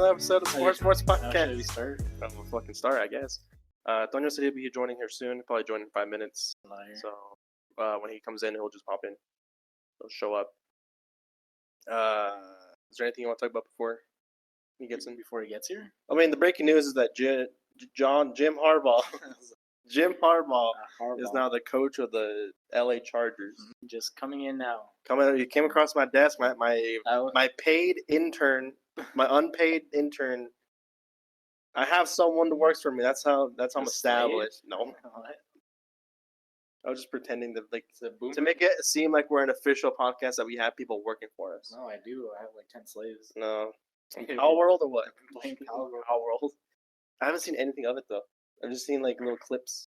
another episode of Sports Podcast. Should we start? We'll fucking start, I guess. Toño said he'll be joining here soon. He'll probably join in 5 minutes. Liar. So when he comes in, he'll just pop in. He'll show up. Is there anything you want to talk about before he gets in? Before he gets here? I mean, the breaking news is that Jim Harbaugh is now the coach of the LA Chargers. Just coming in now. He came across my desk. My paid intern, my unpaid intern. I have someone that works for me. That's how I'm established. No, I was just pretending to make it seem like we're an official podcast that we have people working for us. No, I do. I have like 10 slaves. No, Power World or what? Playing Power World. I haven't seen anything of it though. I've just seen like little clips.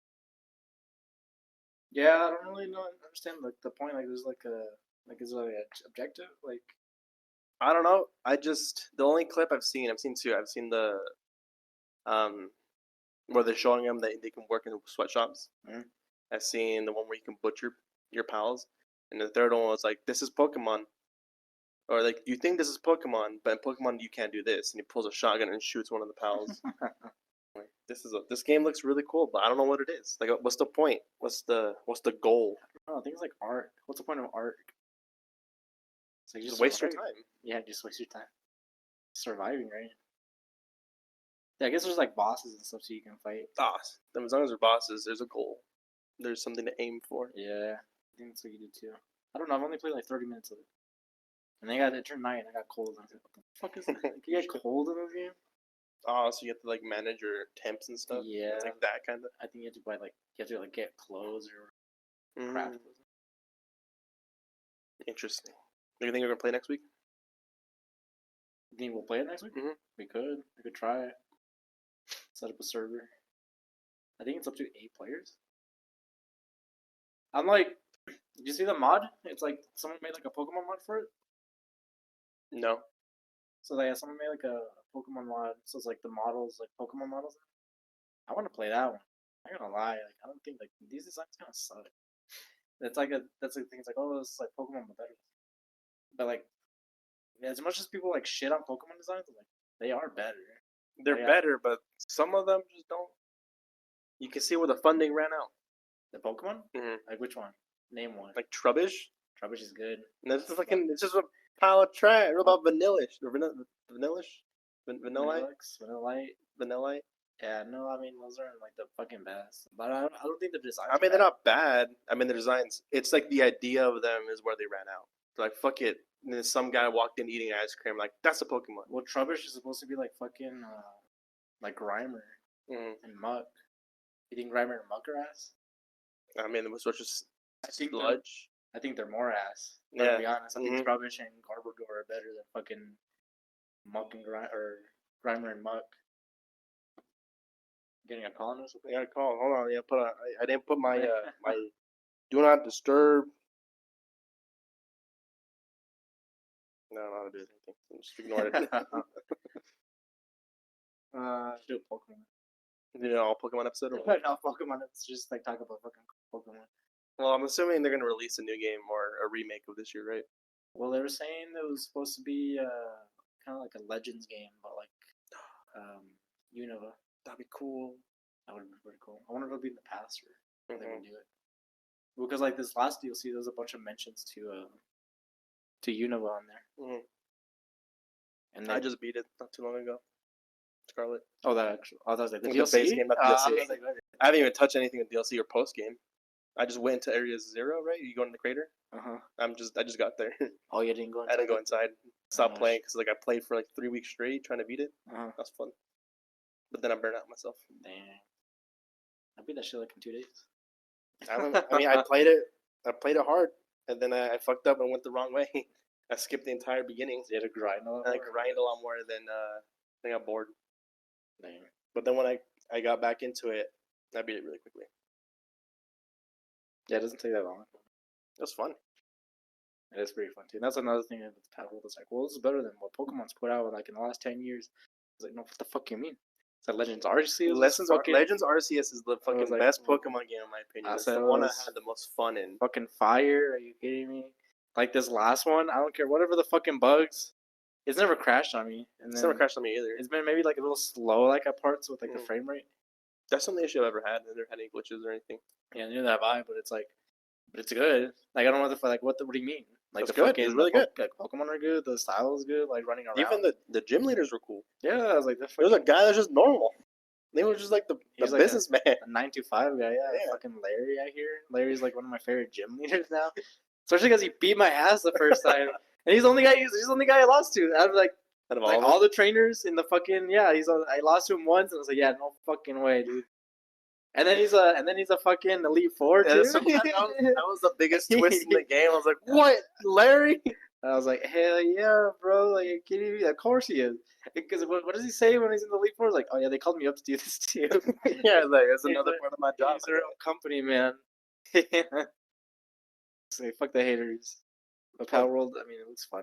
Yeah, I don't really understand like the point. Like, there's is there like an objective? Like, I don't know. The only clip I've seen two. I've seen the where they're showing them that they can work in sweatshops. Mm-hmm. I've seen the one where you can butcher your pals, and the third one was like, "This is Pokemon," or like, "You think this is Pokemon, but in Pokemon you can't do this," and he pulls a shotgun and shoots one of the pals. Like, this game looks really cool, but I don't know what it is. Like, what's the point? What's the goal? I don't know. I think it's like art. What's the point of art? It's like Just waste your time. Yeah, just waste your time. Surviving, right? Yeah, I guess there's like bosses and stuff so you can fight. As long as they're bosses, there's a goal. There's something to aim for. Yeah, I think that's what you do too. I don't know. I've only played like 30 minutes of it, and it turned night. And I got cold. I was like, "What the fuck is that? Like, you get cold in the game?" Oh, so you have to like manage your temps and stuff. Yeah, it's like that kind of. I think you have to buy get clothes or craft. Interesting. Do you think we're gonna play next week? You think we'll play it next week? Mm-hmm. We could try it. Set up a server. I think it's up to 8 players. I'm like, did you see the mod? It's like someone made like a Pokemon mod for it. No. So someone made like a Pokemon mod. So it's like the models, like Pokemon models. I want to play that one. I'm not gonna lie. Like, I don't think like these designs kind of suck. That's like the thing. It's like, oh, this is like Pokemon but better. But like, as much as people like shit on Pokemon designs, like they are better. They're better, but some of them just don't. You can see where the funding ran out. The Pokemon? Mm-hmm. Like which one? Name one. Like Trubbish. Trubbish is good. And it's just a pile of trash. What about Vanillish? Vanillite? Yeah, no, I mean those aren't like the fucking best. But I don't think the designs. I mean they're not bad. I mean the designs. It's like the idea of them is where they ran out. They're like, fuck it. And then some guy walked in eating ice cream. Like, that's a Pokemon. Well, Trubbish is supposed to be like fucking like Grimer and Muck. You think Grimer and Muck are ass? I mean, it was just sludge. I think they're more ass. Yeah. To be honest, I think Trubbish and Garbodor are better than fucking Muck and Grimer and Muck. Getting a call on this? I got a call. Hold on. Yeah, I didn't put my my do not disturb. No, I don't know how to do anything. I'm just ignore it. Do a Pokemon. All Pokemon episode? Or what? No, Pokemon. It's just like talk about fucking Pokemon. Well, I'm assuming they're gonna release a new game or a remake of this year, right? Well, they were saying it was supposed to be kind of like a Legends game, but like Unova. That'd be cool. That would be pretty cool. I wonder if it'll be in the past or they would do it. Because like this last DLC, there's a bunch of mentions to Unova on there. Mm-hmm. And I just beat it not too long ago. Scarlet. Oh, that actually. Oh, that was like the DLC? base game, not the DLC. I haven't even touched anything in DLC or post game. I just went into Area 0, right? You going in the crater? I just got there. Oh, you didn't go inside? I didn't go inside. Stopped playing because like I played for like 3 weeks straight trying to beat it. That's fun. But then I burned out myself. Dang. I beat that shit like in 2 days. I played it hard, and then I fucked up and went the wrong way. I skipped the entire beginning. You had to grind a lot more? I grind a lot more than I got bored. Dang. But then when I got back into it, I beat it really quickly. Yeah, it doesn't take that long. It was fun. It is pretty fun too. And that's another thing with the Pad World. It's like, well, this is better than what Pokemon's put out like in the last 10 years. It's like, no, what the fuck you mean? It's like Legends Arceus. Legends Arceus is the fucking best Pokemon game in my opinion. It's the one I had the most fun in. Fucking fire? Are you kidding me? Like this last one, I don't care. Whatever the fucking bugs, It's never crashed on me. And It's then never crashed on me either. it's been maybe like a little slow, like at parts with like the frame rate. That's the only issue I've ever had. I've never had any glitches or anything. Yeah, neither have I. But it's like, but it's good. Like I don't know what the like. What do you mean? Like It's the good. fucking It's really good. Like Pokemon are good. The style is good. Like running around. Even the gym leaders were cool. Yeah, I was like, there was a guy that's just normal. They were just like the like businessman. a 9 to 5 guy. Yeah, fucking Larry. I hear Larry's like one of my favorite gym leaders now. Especially because he beat my ass the first time, and he's the only guy. He's the only guy I lost to. Out of like all the trainers in the fucking I lost to him once, and I was like, yeah, no fucking way, dude. And then he's a fucking Elite Four too. That was the biggest twist in the game. I was like, what, Larry? I was like, hell yeah, bro! Like, are you kidding me? Of course he is. Because what does he say when he's in the Elite Four? Like, oh yeah, they called me up to do this too. Yeah, like that's another part of my job. He's their own company, man. So fuck the haters. But Power World, I mean, it looks fun.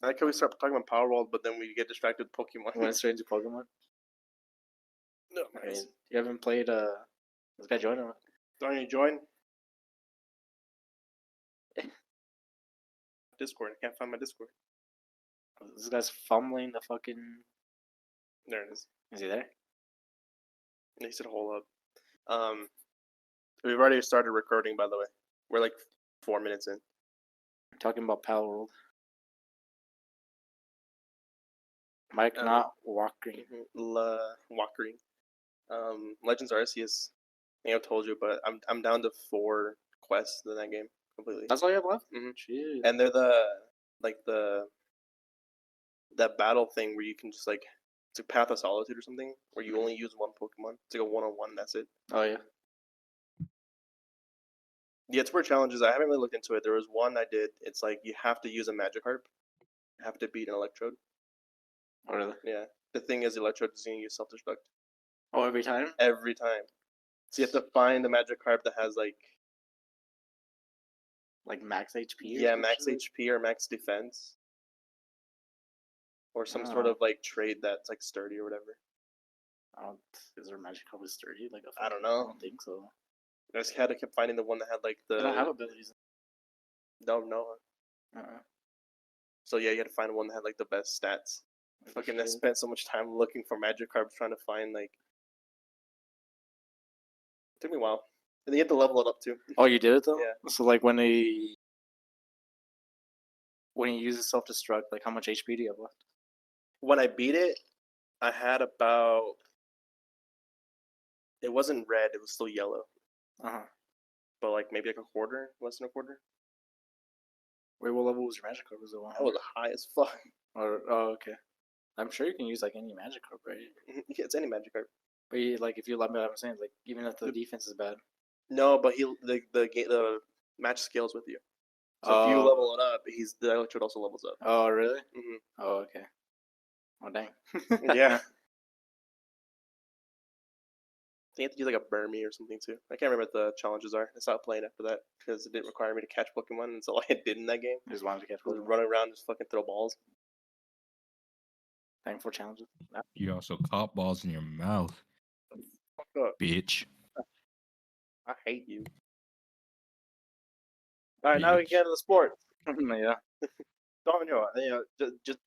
I like how we start talking about Power World, but then we get distracted with Pokemon. Went straight into Pokemon. No, I mean, you haven't played this guy joined him. Don't you join? Discord. I can't find my Discord. This guy's fumbling the fucking. There it is. Is he there? He said, "Hold up." We've already started recording, by the way. We're like 4 minutes in. We're talking about Power World. Mike not walking. Walking. Legends Arceus. I think I've told you, but I'm down to 4 quests in that game completely. That's all you have left? Jeez. And they're that battle thing where you can just like, it's a Path of Solitude or something, where you only use one Pokemon. It's like a 1-on-1, that's it. Oh yeah. Yeah, it's for challenges. I haven't really looked into it. There was one I did. It's like you have to use a Magikarp. You have to beat an Electrode. Oh really? Yeah. The thing is, the Electrode is going to use self-destruct. Oh, every time? Every time. So you have to find the Magikarp that has like max HP? Yeah, max HP or max defense. Or some sort of like trait that's like sturdy or whatever. Is there a Magikarp with sturdy? I don't know. I don't think so. I just had to keep finding the one that had like the. They don't have abilities. No. So yeah, you had to find one that had like the best stats. I spent so much time looking for Magikarp trying to find like. It took me a while. And you had to level it up too. Oh, you did it though? Yeah. So like when he uses self-destruct, like how much HP do you have left? When I beat it, I had about. It wasn't red; it was still yellow. But like maybe like a quarter, less than a quarter. Wait, what level was your Magikarp? Was it 100? I was high as fuck. Oh, okay. I'm sure you can use like any Magikarp, right? Yeah, it's any Magikarp. But if you let me, I'm saying like even if the defense is bad. No, but the match scales with you. So if you level it up, the Electrode also levels up. Oh really? Oh okay. Oh dang. Yeah. You have to use like a Burmy or something too. I can't remember what the challenges are. I stopped playing after that because it didn't require me to catch Pokemon, and so all I did in that game. Just wanted to catch Pokemon. Run around, just fucking throw balls. Thank for challenges. You also caught balls in your mouth. Fuck up, bitch. I hate you. All right, now we can get into the sports. Yeah. Toño,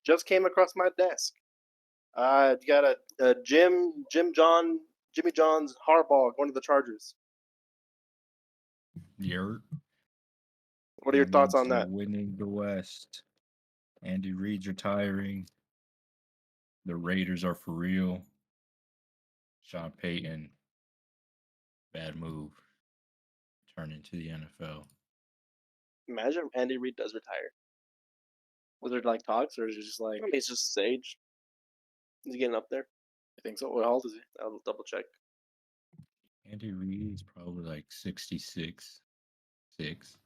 just came across my desk. You got a Jimmy John's Harbaugh going to the Chargers. What are your thoughts on that? Winning the West. Andy Reid's retiring. The Raiders are for real. Sean Payton, bad move. Turn into the NFL. Imagine if Andy Reid does retire. Was there like talks, or is it just like? I mean, it's just his age. He's getting up there. I think so. What old is he? I'll double check. Andy Reid's probably like 66, 6.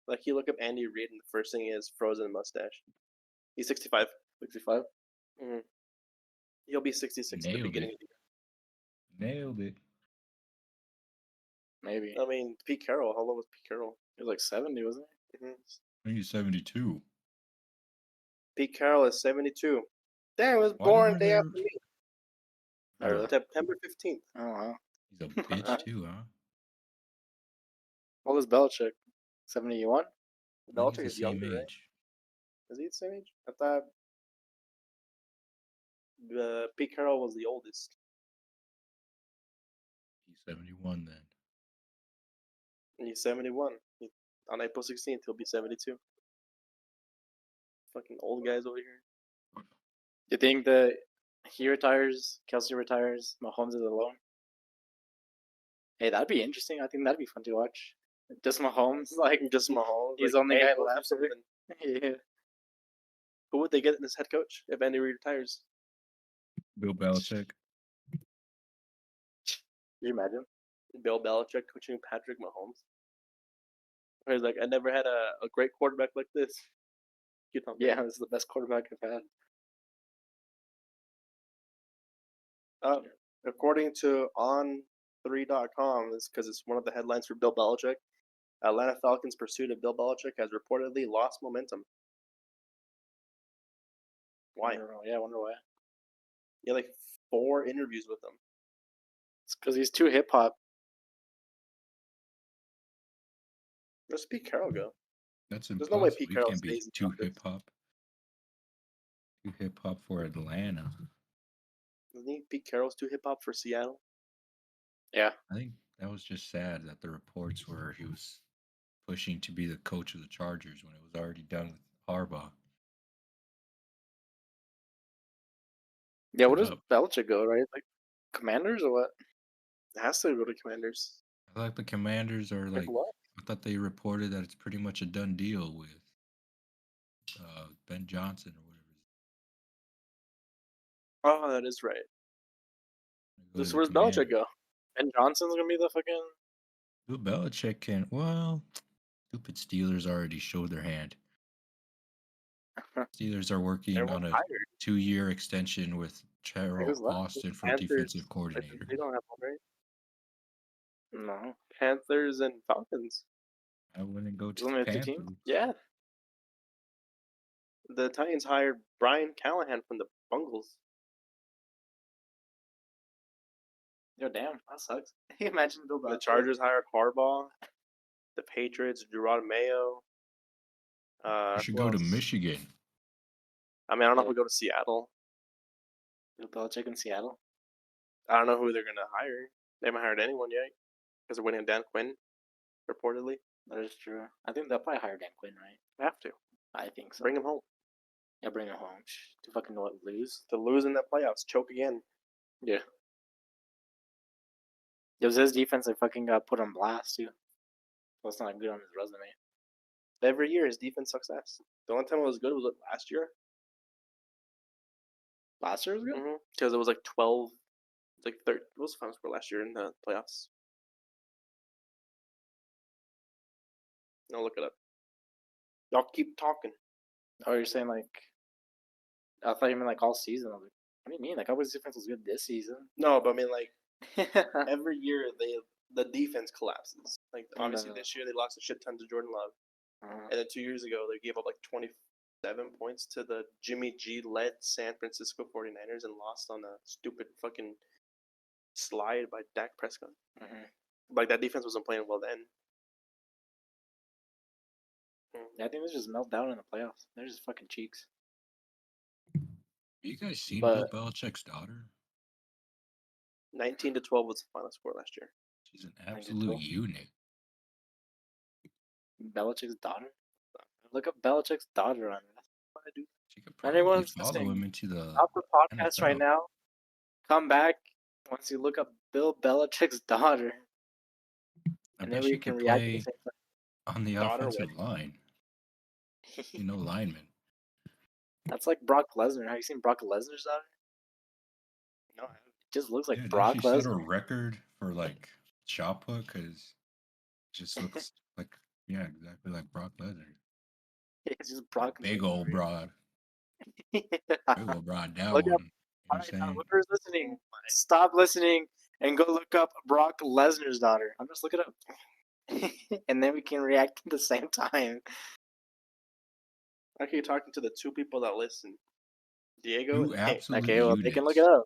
Like you look up Andy Reid, and the first thing is frozen mustache. He's 65. 65. Mm-hmm. He'll be 66 at the beginning of the year. Nailed it. Maybe. I mean, Pete Carroll. How old was Pete Carroll? He was like 70, wasn't he? I think he's 72. Pete Carroll is 72. Damn, it was born day after me. September 15th. Oh wow. He's a bitch too, huh? What was Belichick? 71? Belichick is younger, right? Is he the same age? I thought Pete Carroll was the oldest. He's 71 then. And he's 71. On April 16th, he'll be 72. Fucking old guys over here. You think that he retires, Kelsey retires, Mahomes is alone? Hey, that'd be interesting. I think that'd be fun to watch. Just Mahomes, like Just Mahomes. he's like, only hey, guy go do left. something. Yeah. Who would they get in as head coach if Andy Reid retires? Bill Belichick. Can you imagine? Bill Belichick coaching Patrick Mahomes. He's like, I never had a great quarterback like this. Yeah, this is the best quarterback I've had. According to On3.com, because it's one of the headlines for Bill Belichick, Atlanta Falcons' pursuit of Bill Belichick has reportedly lost momentum. Why? I wonder why. He had like 4 interviews with him. It's because he's too hip hop. Where's Pete Carroll go? That's There's impossible. no way Pete He Carroll can't be stays in too Falcons. hip hop. Too hip hop for Atlanta. Isn't he Pete Carroll's too hip hop for Seattle? Yeah. I think that was just sad that the reports were he was pushing to be the coach of the Chargers when it was already done with Harbaugh. Yeah, where does Up. Belichick go, right? Like Commanders or what? It has to go to Commanders. I like the Commanders are like. what? I thought they reported that it's pretty much a done deal with Ben Johnson or whatever. Oh, that is right. Go to So the where's Belichick Commanders. go? Ben Johnson's gonna be the fucking. Bill Belichick can. Well, stupid Steelers already showed their hand. Steelers are working Everyone's on a hired. 2-year extension with Terrell Who's left? Austin for Panthers. defensive coordinator. They don't have one, right? No. Panthers and Falcons. I wouldn't go to There's only the 2 Panthers. teams? Yeah. The Titans hired Brian Callahan from the Bungles. Yo, damn, that sucks. Imagine Bill Belichick. The Chargers hired Harbaugh. The Patriots, Gerard Mayo. I should go to Michigan. I mean, I don't know if we go to Seattle. Bill Belichick in Seattle? I don't know who they're going to hire. They haven't hired anyone yet because they're waiting on Dan Quinn, reportedly. That is true. I think they'll probably hire Dan Quinn, right? They have to. I think so. Bring him home. Yeah, bring him home. To fucking what, lose? To lose in the playoffs, choke again. Yeah. It was his defense that fucking got put on blast, too. So it's not good on his resume. Every year, his defense sucks ass. The only time it was good was last year. Last year was good? Because it was like 12, like 13. What was the final score last year in the playoffs? I'll look it up. Y'all keep talking. Oh, you're saying like... I thought you meant like all season. I was like, what do you mean? Like, Cowboys' defense was good this season. No, but I mean, like, every year the defense collapses. Like, obviously this year they lost a shit ton to Jordan Love. And then 2 years ago they gave up like 27 points to the Jimmy G-led San Francisco 49ers and lost on a stupid fucking slide by Dak Prescott. Like, that defense wasn't playing well then. Yeah, I think they just melt down in the playoffs. They're just fucking cheeks. You guys seen Bill Belichick's daughter? 19-12 was the final score last year. She's an absolute unit. Belichick's daughter? Look up Belichick's daughter on this. What I do? She could probably Anyone's follow listening, him into the stop the podcast NFL. right now. Come back once you look up Bill Belichick's daughter. I bet she can play on the Daughter offensive line. You know, lineman. That's like Brock Lesnar. Have you seen Brock Lesnar's daughter? No, I haven't. It just looks like Yeah, Brock she set a Lesnar. record for like shot put because it just looks like, yeah, exactly like Brock Lesnar. It's just Brock. Big old broad. Big old broad down. Look up. You know All what right, I'm now, saying? whoever's listening, stop listening and go look up Brock Lesnar's daughter. I'm just look it up, and then we can react at the same time. I keep talking to the 2 people that listen. Diego Two and Hank. absolute Okay, well, they can look it units. up.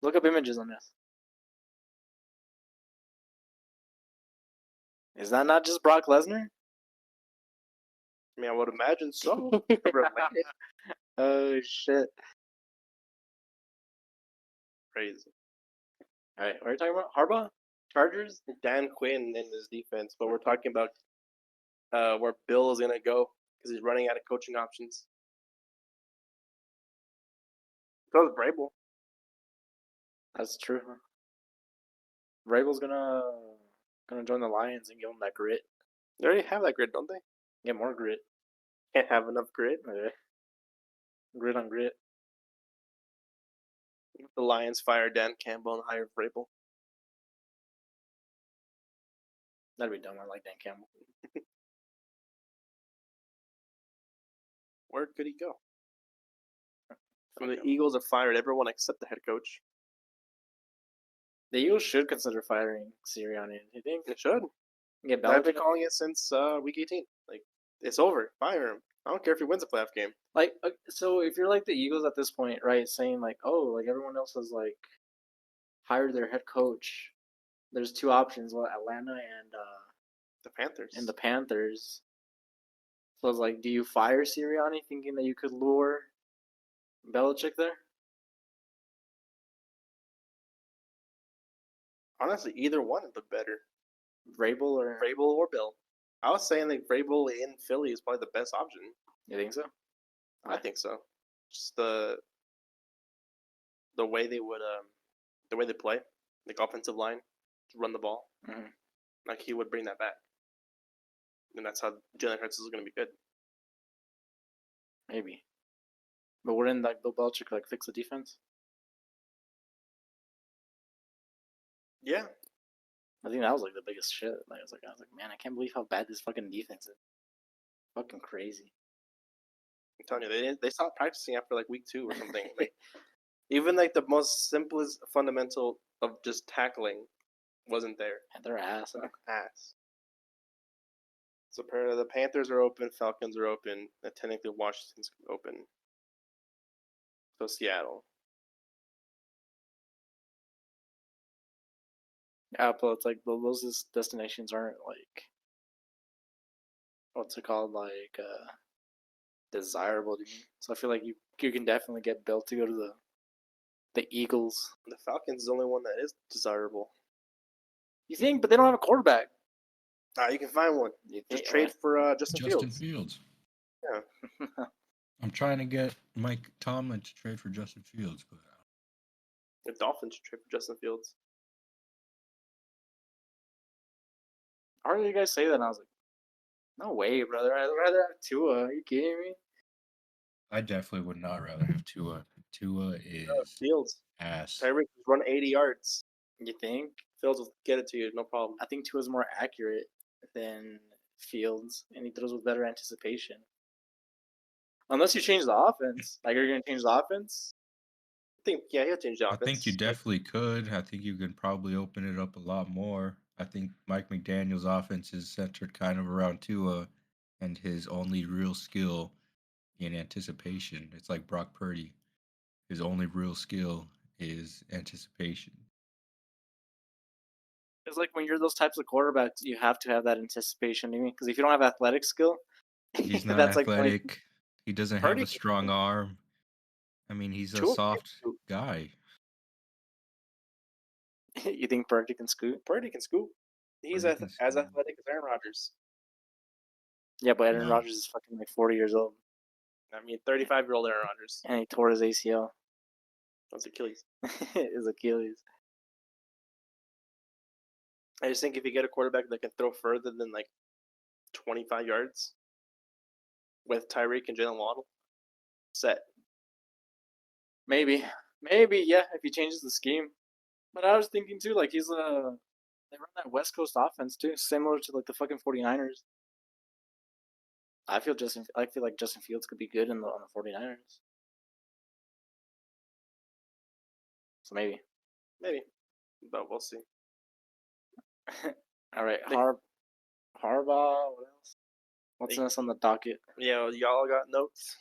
Look up images on this. Is that not just Brock Lesnar? I mean, I would imagine so. Oh shit! Crazy. All right, what are you talking about? Harbaugh, Chargers. Dan Quinn in his defense, but we're talking about where Bill is gonna go because he's running out of coaching options. So is Vrabel. That's true. Vrabel's gonna join the Lions and give them that grit. They already have that grit, don't they? Get more grit. Can't have enough grit. Yeah. Grit on grit. The Lions fire Dan Campbell and hire Vrabel. That'd be dumb. I like Dan Campbell. Where could he go? When the Eagles have fired everyone except the head coach. The Eagles should consider firing Sirianni. You think They should. get I've Belichick? been calling it since week 18. Like, it's over. Fire him. I don't care if he wins a playoff game. Like, so if you're like the Eagles at this point, right, saying like, oh, like everyone else has like hired their head coach. There's two options: Atlanta and The Panthers. the Panthers. So it's like, do you fire Sirianni thinking that you could lure Belichick there? Honestly, either one would look better. Vrabel or Vrabel or Bill. I was saying like Vrabel in Philly is probably the best option. You think so? I think so. Just the way they would the way they play, like offensive line, to run the ball. Mhm. Like he would bring that back, and that's how Jalen Hurts is going to be good. Maybe. But wouldn't like Bill Belichick like fix the defense? Yeah, I think that was like the biggest shit. Like I was like, man, I can't believe how bad this fucking defense is. Fucking crazy. I'm telling you, they stopped practicing after like week 2 or something. Like even like the most simplest fundamental of just tackling wasn't there. And they're ass. Huh? Ass. So the Panthers are open, Falcons are open, and technically Washington's open. So Seattle. Yeah, but it's like those destinations aren't like what's it called, like desirable to me. So I feel like you can definitely get Bill to go to the Eagles. The Falcons is the only one that is desirable. You think? But they don't have a quarterback. You can find one. You Just think? trade for Justin Fields. Yeah. I'm trying to get Mike Tomlin to trade for Justin Fields, but The Dolphins should trade for Justin Fields. I heard you guys say that, and I was like, no way, brother. I'd rather have Tua. Are you kidding me? I definitely would not rather have Tua. Tua is Fields. ass. Tyreek run 80 yards. You think? Fields will get it to you, no problem. I think Tua's more accurate than Fields, and he throws with better anticipation. Unless you change the offense. Like, are you going to change the offense? I think, yeah, he'll change the offense. I think you definitely could. I think you can probably open it up a lot more. I think Mike McDaniel's offense is centered kind of around Tua and his only real skill in anticipation. It's like Brock Purdy. His only real skill is anticipation. It's like when you're those types of quarterbacks, you have to have that anticipation. You mean? Because if you don't have athletic skill, He's not that's athletic. like He doesn't Purdy have a strong arm. I mean, he's a Tua can soft scoop. guy. you think Purdy can scoot? Purdy can scoop. He's Purdy can as scoop. athletic as Aaron Rodgers. Yeah, but Aaron No. Rodgers is fucking like 40 years old, I mean, 35-year-old Aaron Rodgers. and he tore his ACL. That's Achilles. His Achilles. I just think if you get a quarterback that can throw further than like 25 yards with Tyreek and Jalen Waddle, set. Maybe, yeah, if he changes the scheme. But I was thinking too, like they run that West Coast offense too, similar to like the fucking 49ers. I feel like Justin Fields could be good on the 49ers. So maybe. But we'll see. All right, Think- Harbaugh. What else? What's Think- next on the docket? Yeah, y'all got notes?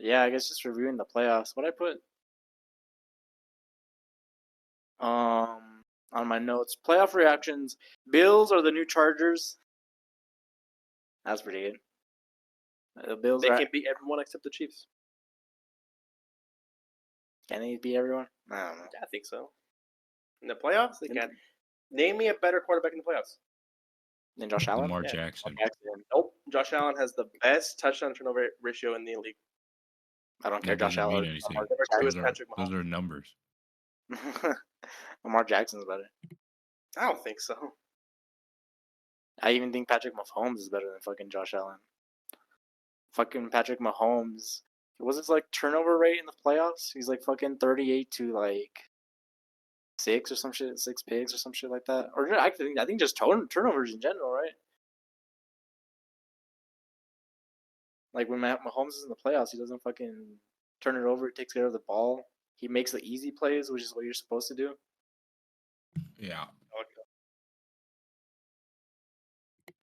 Yeah, I guess just reviewing the playoffs. What I put on my notes, playoff reactions. Bills are the new Chargers. That's pretty good. The Bills They are. can beat everyone except the Chiefs. Can they beat everyone? I don't know. Yeah, I think so. In the playoffs, they can. Name me a better quarterback in the playoffs. Then Josh Allen. Lamar Yeah. Jackson. Nope. Josh Allen has the best touchdown turnover ratio in the league. I don't care. That Josh doesn't mean Allen. anything. Number 2 is Those Patrick Mahomes. are numbers. Lamar Jackson's better. I don't think so. I even think Patrick Mahomes is better than fucking Josh Allen. Fucking Patrick Mahomes. What was his like turnover rate in the playoffs? He's like fucking 38 to like 6 or some shit, 6 pigs or some shit like that. Or I think just turnovers in general, right? Like when Mahomes is in the playoffs, he doesn't fucking turn it over. He takes care of the ball. He makes the easy plays, which is what you're supposed to do. Yeah.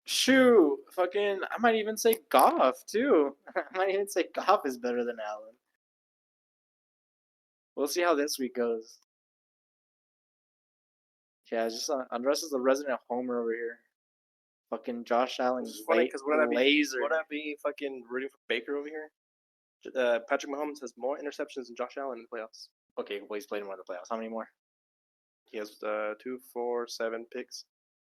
Shoot, fucking, I might even say Goff too. I might even say Goff is better than Allen. We'll see how this week goes. Yeah, just Andres is the resident homer over here. Fucking Josh Allen It's funny because would laser. I be fucking rooting for Baker over here? Patrick Mahomes has more interceptions than Josh Allen in the playoffs. Okay, well he's played more in the playoffs. How many more? He has 2, 4, 7 picks.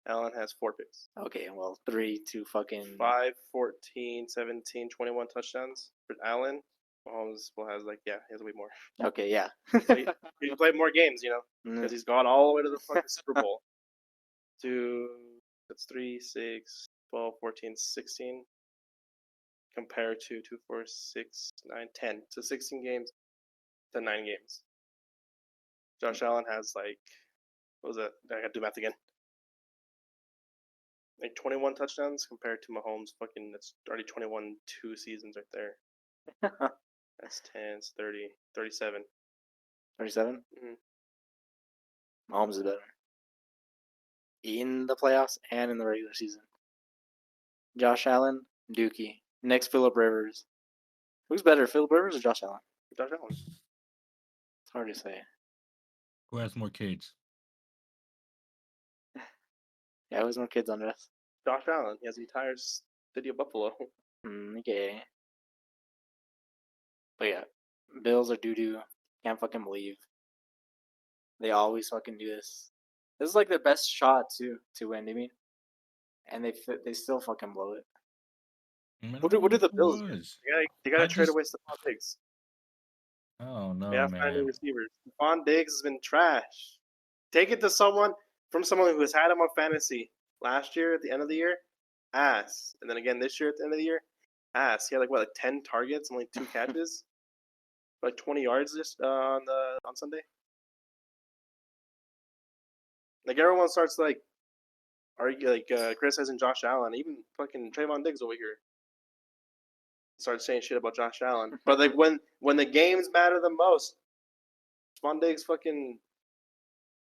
Allen has 4 picks. Okay, well 3 to fucking 5, 14, 17, 21 touchdowns for Allen. Mahomes has he has way more. Okay, yeah. He's played more games, because he's gone all the way to the fucking Super Bowl. That's 3, 6, 12, 14, 16. Compared to 2, 4, 6, 9, 10. So 16 games to 9 games. Josh Allen has what was that? I gotta do math again. 21 touchdowns compared to Mahomes. Fucking, that's already 21 2 seasons right there. That's 10, it's 30, 37. 37? Mm-hmm. Mahomes is better. In the playoffs and in the regular season. Josh Allen, Dookie. Next, Phillip Rivers. Who's better, Phillip Rivers or Josh Allen? Josh Allen. It's hard to say. Who has more kids? Yeah, who has more kids, Andres? Josh Allen. He has the entire city of Buffalo. Okay. But yeah, Bills are doo-doo. Can't fucking believe. They always fucking do this. This is like their best shot, too, to win, I mean. And they still fucking blow it. What do the Bills do? They gotta trade away Stephon Diggs. Oh, no, They have man. to find new receivers. Stephon Diggs has been trash. Take it to someone who has had him on fantasy last year at the end of the year, ass. And then again this year at the end of the year, ass. He had 10 targets and only 2 catches, 20 yards just on Sunday. Everyone starts criticizing Josh Allen, even fucking Trayvon Diggs over here. Started saying shit about Josh Allen, but when the games matter the most, Stephon Diggs fucking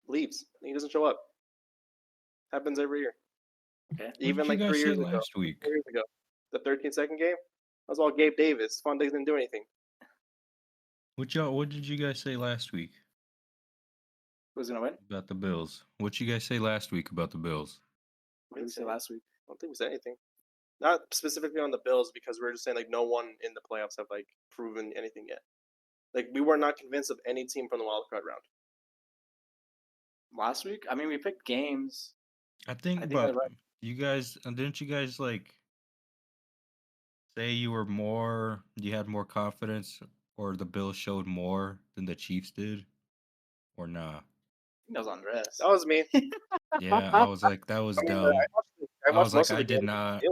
leaves. He doesn't show up. Happens every year. Okay. Even 3 years ago. Last week? 4 years ago. The 13-second game. That was all Gabe Davis. Stephon Diggs didn't do anything. What did you guys say last week? Who's gonna win? About the Bills. What you guys say last week about the Bills? What did we say last week? I don't think we said anything. Not specifically on the Bills, because we were just saying no one in the playoffs have proven anything yet. We were not convinced of any team from the wild card round. Last week? I mean, we picked games. I think but right. You guys didn't you guys say you had more confidence, or the Bills showed more than the Chiefs did, or nah? That was Andres. That was me. Yeah, I was like, that was dumb. I was like, I did not.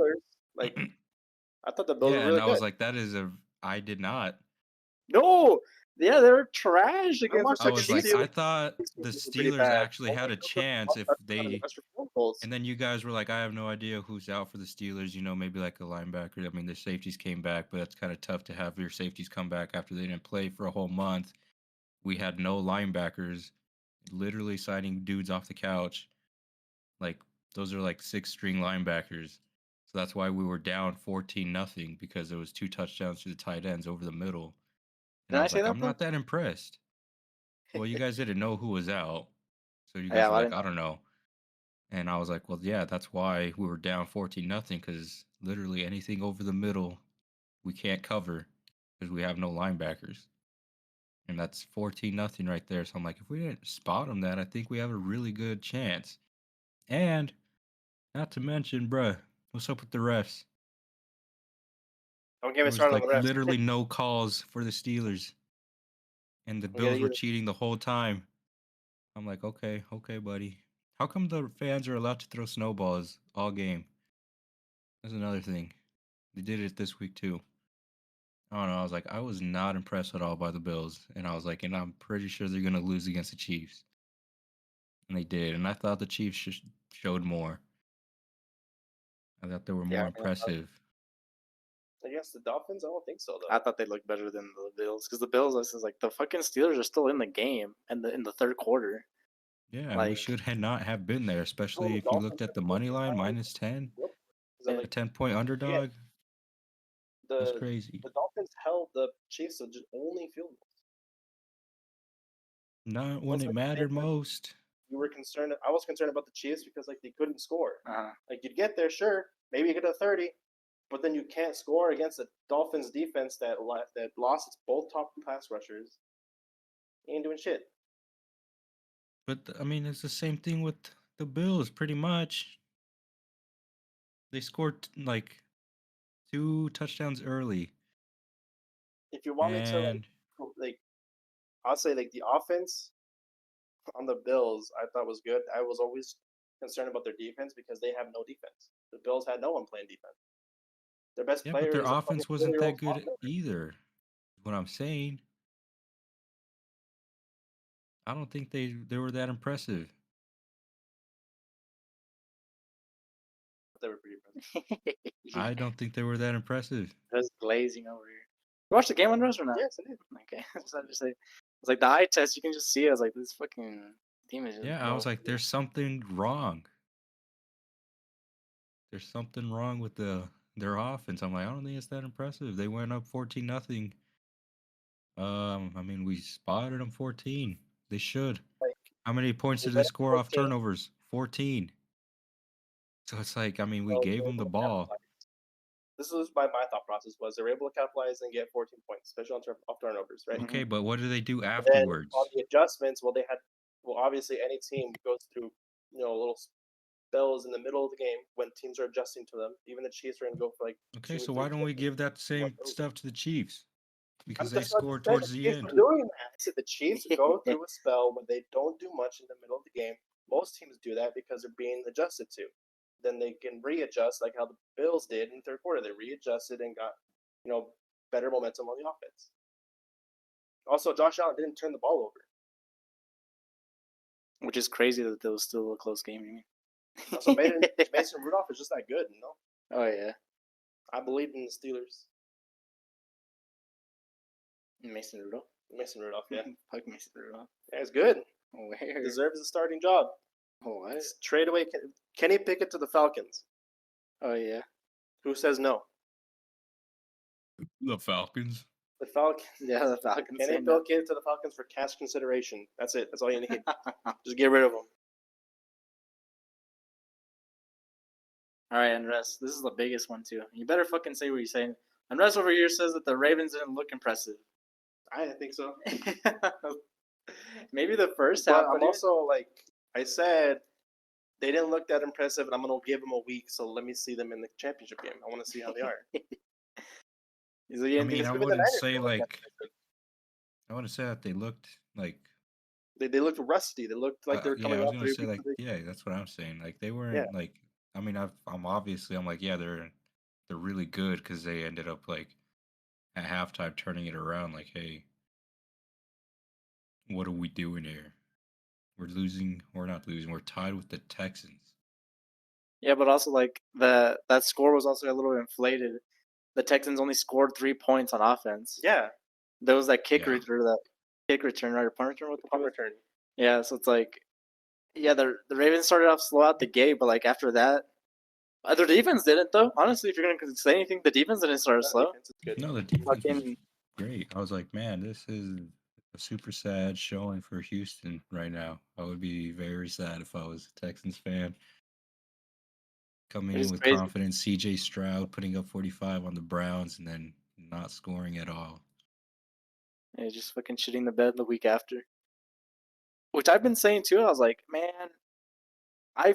I thought the Bills were really good. I was like, I did not. No, yeah, they were trash against the Steelers. I thought the Steelers actually had a chance if they. And then you guys were like, I have no idea who's out for the Steelers. Maybe a linebacker. I mean, their safeties came back, but it's kind of tough to have your safeties come back after they didn't play for a whole month. We had no linebackers, literally signing dudes off the couch. Those are 6-string linebackers. So that's why we were down 14-0, because there was 2 touchdowns to the tight ends over the middle. And I was like, I'm not that impressed. Well, you guys didn't know who was out. So you guys were like, I don't know. And I was like, well, yeah, that's why we were down 14-0, because literally anything over the middle, we can't cover because we have no linebackers. And that's 14-0 right there. So I'm like, if we didn't spot them that, I think we have a really good chance. And not to mention, bruh, what's up with the refs? Don't get me There was started on like the refs. literally no calls for the Steelers. And the Bills were cheating the whole time. I'm like, okay, buddy. How come the fans are allowed to throw snowballs all game? That's another thing. They did it this week too. I don't know. I was like, I was not impressed at all by the Bills. And I was like, and I'm pretty sure they're going to lose against the Chiefs. And they did. And I thought the Chiefs showed more. I thought they were more impressive. Against the Dolphins? I don't think so, though. I thought they looked better than the Bills because the Bills, this is like the fucking Steelers are still in the game and in the third quarter. Yeah, like, we should not have been there, especially if you looked at the money line, -10. Yep. A 10-point underdog. That's crazy. The Dolphins held the Chiefs to just only field goals. Not when it mattered most. You were concerned. I was concerned about the Chiefs because like they couldn't score. Uh-huh. Like you'd get there, sure, maybe you get a 30, but then you can't score against the Dolphins defense that lost its both top pass rushers. You ain't doing shit. But I mean, it's the same thing with the Bills, pretty much. They scored like 2 touchdowns early. If you want me to like, I'll say like the offense on the Bills, I thought was good. I was always concerned about their defense because they have no defense. The Bills had no one playing defense. Their best player. But their offense wasn't that good either. What I'm saying. I don't think they were that impressive. They were pretty impressive. I don't think they were that impressive. That's glazing over here. You watched the game on Rose or not? Yes, I did. Okay, so I just say it's like the eye test. You can just see. I was like, this fucking team is. Yeah, I was like, there's something wrong. There's something wrong with their offense. I'm like, I don't think it's that impressive. They went up 14-0. I mean, we spotted them 14. They should. Like, how many points did they score off turnovers? 14. So it's like, I mean, we gave them the ball. This is my thought process was they were able to capitalize and get 14 points, especially off turnovers, right? Okay, but what do they do afterwards? On the adjustments, obviously any team goes through, little spells in the middle of the game when teams are adjusting to them. Even the Chiefs are going to go for like. Okay, so why don't we give that same stuff to the Chiefs? Because they scored towards the end. Doing that. I said the Chiefs go through a spell where they don't do much in the middle of the game. Most teams do that because they're being adjusted to. Then they can readjust, like how the Bills did in the third quarter. They readjusted and got, better momentum on the offense. Also, Josh Allen didn't turn the ball over, which is crazy that there was still a close game. You mean? Also, Mason Rudolph is just that good, Oh yeah, I believe in the Steelers. Mason Rudolph, yeah. Fuck Mason Rudolph. Yeah, it's good. Where? Deserves a starting job. Oh, what? Trade away Kenny Pickett to the Falcons. Oh yeah. Who says no? The Falcons. The Falcons. Yeah, the Falcons. Kenny Pickett to the Falcons for cash consideration. That's it. That's all you need. Just get rid of them. All right, Andres. This is the biggest one too. You better fucking say what you're saying. Andres over here says that the Ravens didn't look impressive. I think so. Maybe the first half. But I'm also like I said, they didn't look that impressive, and I'm gonna give them a week. So let me see them in the championship game. I want to see how they are. I mean, I wouldn't say like. I wouldn't say that they looked like. They looked rusty. They looked like they were coming off. I was gonna say like that's what I'm saying. Like they weren't like. I mean, I'm obviously I'm like they're really good because they ended up like at halftime turning it around. Like, hey, what are we doing here? We're losing. We're not losing. We're tied with the Texans. Yeah, but also like that score was also a little inflated. The Texans only scored 3 points on offense. Yeah, there was that kick return, right? Or punt return. What the punt return? Yeah, so it's like, yeah, the Ravens started off slow out the gate, but like after that, their defense didn't though. Honestly, if you're gonna say anything, the defense didn't start slow. No, the defense was great. I was like, man, this is a super sad showing for Houston right now. I would be very sad if I was a Texans fan. Coming It in is with crazy. confidence, C.J. Stroud putting up 45 on the Browns and then not scoring at all. Yeah, just fucking shitting the bed the week after. Which I've been saying too. I was like, man, I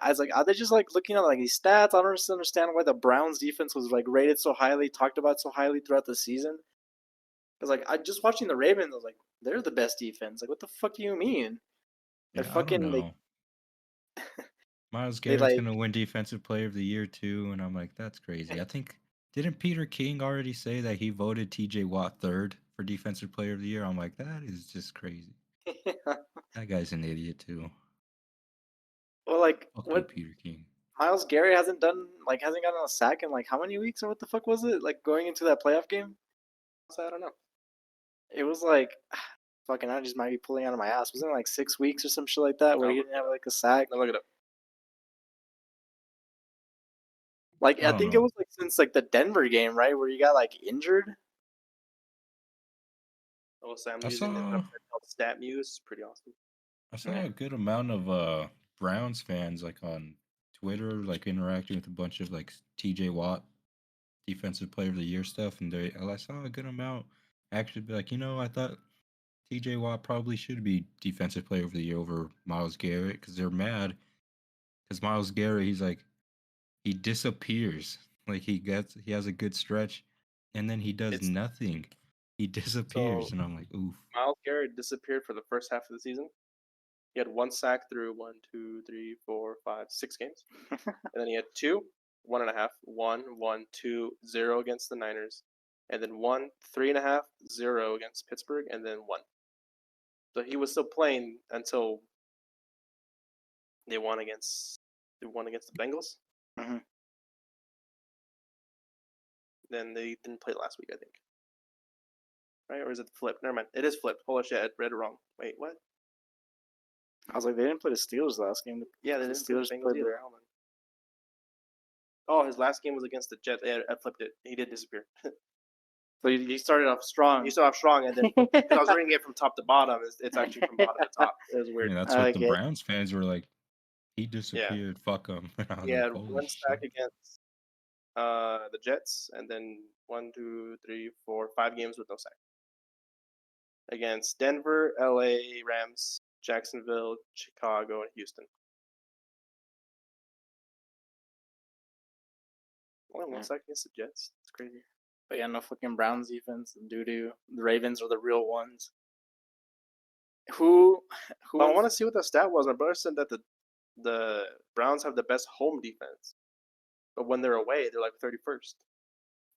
was like, are they just like looking at like these stats? I don't just understand why the Browns defense was like rated so highly, talked about so highly throughout the season. Because like I just watching the Ravens, I was like, they're the best defense. Like, what the fuck do you mean? They're Yeah, I don't fucking know. Miles they Garrett's like gonna win Defensive Player of the Year too, and I'm like, that's crazy. I think didn't Peter King already say that he voted T.J. Watt third for Defensive Player of the Year? I'm like, that is just crazy. That guy's an idiot too. well, like Fuck you, what Peter King. Miles Garrett hasn't gotten a sack in like how many weeks or what the fuck was it? Like going into that playoff game? So I don't know. It was like fucking I just might be pulling out of my ass. Wasn't it like 6 weeks or some shit like that where he didn't have like a sack? Now look it up. Like I I don't think it know. was like since like the Denver game, right, where you got like injured. Oh, so I'm I using this saw website called StatMuse. Pretty awesome. Yeah. a good amount of Browns fans like on Twitter, like interacting with a bunch of like T.J. Watt Defensive Player of the Year stuff, and I saw a good amount actually be like, I thought T.J. Watt probably should be Defensive Player of the Year over Miles Garrett because they're mad because Miles Garrett, he's like he disappears, like he has a good stretch, and then he does It's nothing. He disappears, so and I'm like, oof. Miles Garrett disappeared for the first half of the season. He had one sack through 1, 2, 3, 4, 5, 6 games, and then he had 2, 1.5, 1, 1, 2, 0 against the Niners, and then 1, 3.5, 0 against Pittsburgh, and then 1. So he was still playing until they won against the Bengals. Mm-hmm. Then they didn't play last week, I think. Right? Or is it flipped? Never mind. It is flipped. Holy shit, I read it wrong. Wait, what? I was like, they didn't play the Steelers last game. Yeah, they The didn't play the Steelers Bengals played either. Hold on. Oh, his last game was against the Jets. Yeah, I flipped it. He did disappear. So you started off strong. You still have strong, and then because I was reading it from top to bottom, it's actually from bottom to top. It was I weird. mean, that's I what like the it. Browns fans were like. He Yeah, disappeared. Fuck him. And I was he like, had holy one sack shit. against the Jets, and then 1, 2, 3, 4, 5 games with no sack against Denver, L.A., Rams, Jacksonville, Chicago, and Houston. Only one Yeah. sack against the Jets. It's crazy. But yeah, no fucking Browns defense. Doo doo. The Ravens are the real ones. Who? But I want to see what the stat was. My brother said that the Browns have the best home defense, but when they're away, they're like 31st.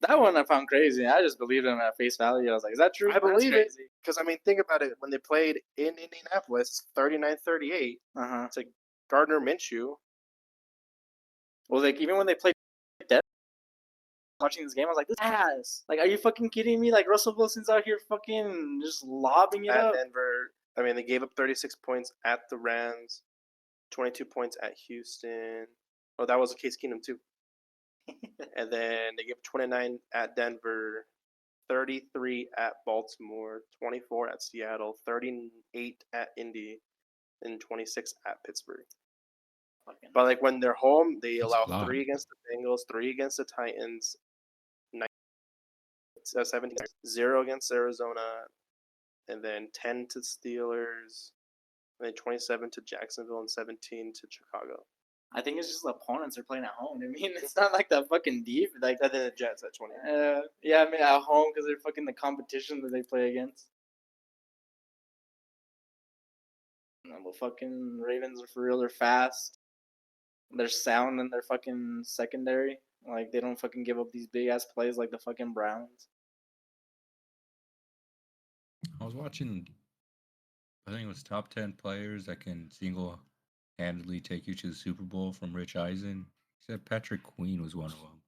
That one I found crazy. I just believed him at face value. I was like, is that true? I believe it because I mean, think about it. When they played in Indianapolis, 39-38 Uh-huh. to Gardner Minshew. Well, like even when they played dead, watching this game, I was like, this ass. Like, are you fucking kidding me? Like Russell Wilson's out here fucking just lobbing it At up. Denver, I mean, they gave up 36 points at the Rams, 22 points at Houston. Oh, that was a Case Keenum too. And then they gave 29 at Denver, 33 at Baltimore, 24 at Seattle, 38 at Indy, and 26 at Pittsburgh. But like when they're home, they That's allow a lot. 3 against the Bengals, 3 against the Titans, 17, 0 against Arizona, and then 10 to Steelers, and then 27 to Jacksonville, and 17 to Chicago. I think it's just the opponents are playing at home. I mean, it's not like the fucking deep. Like And then the Jets at 20. yeah, I mean at home because they're fucking the competition that they play against. No, but fucking Ravens are for real. They're fast. They're sound in their fucking secondary. Like they don't fucking give up these big ass plays like the fucking Browns. I was watching, I think it was top 10 players that can single-handedly take you to the Super Bowl from Rich Eisen. He said Patrick Queen was one of them.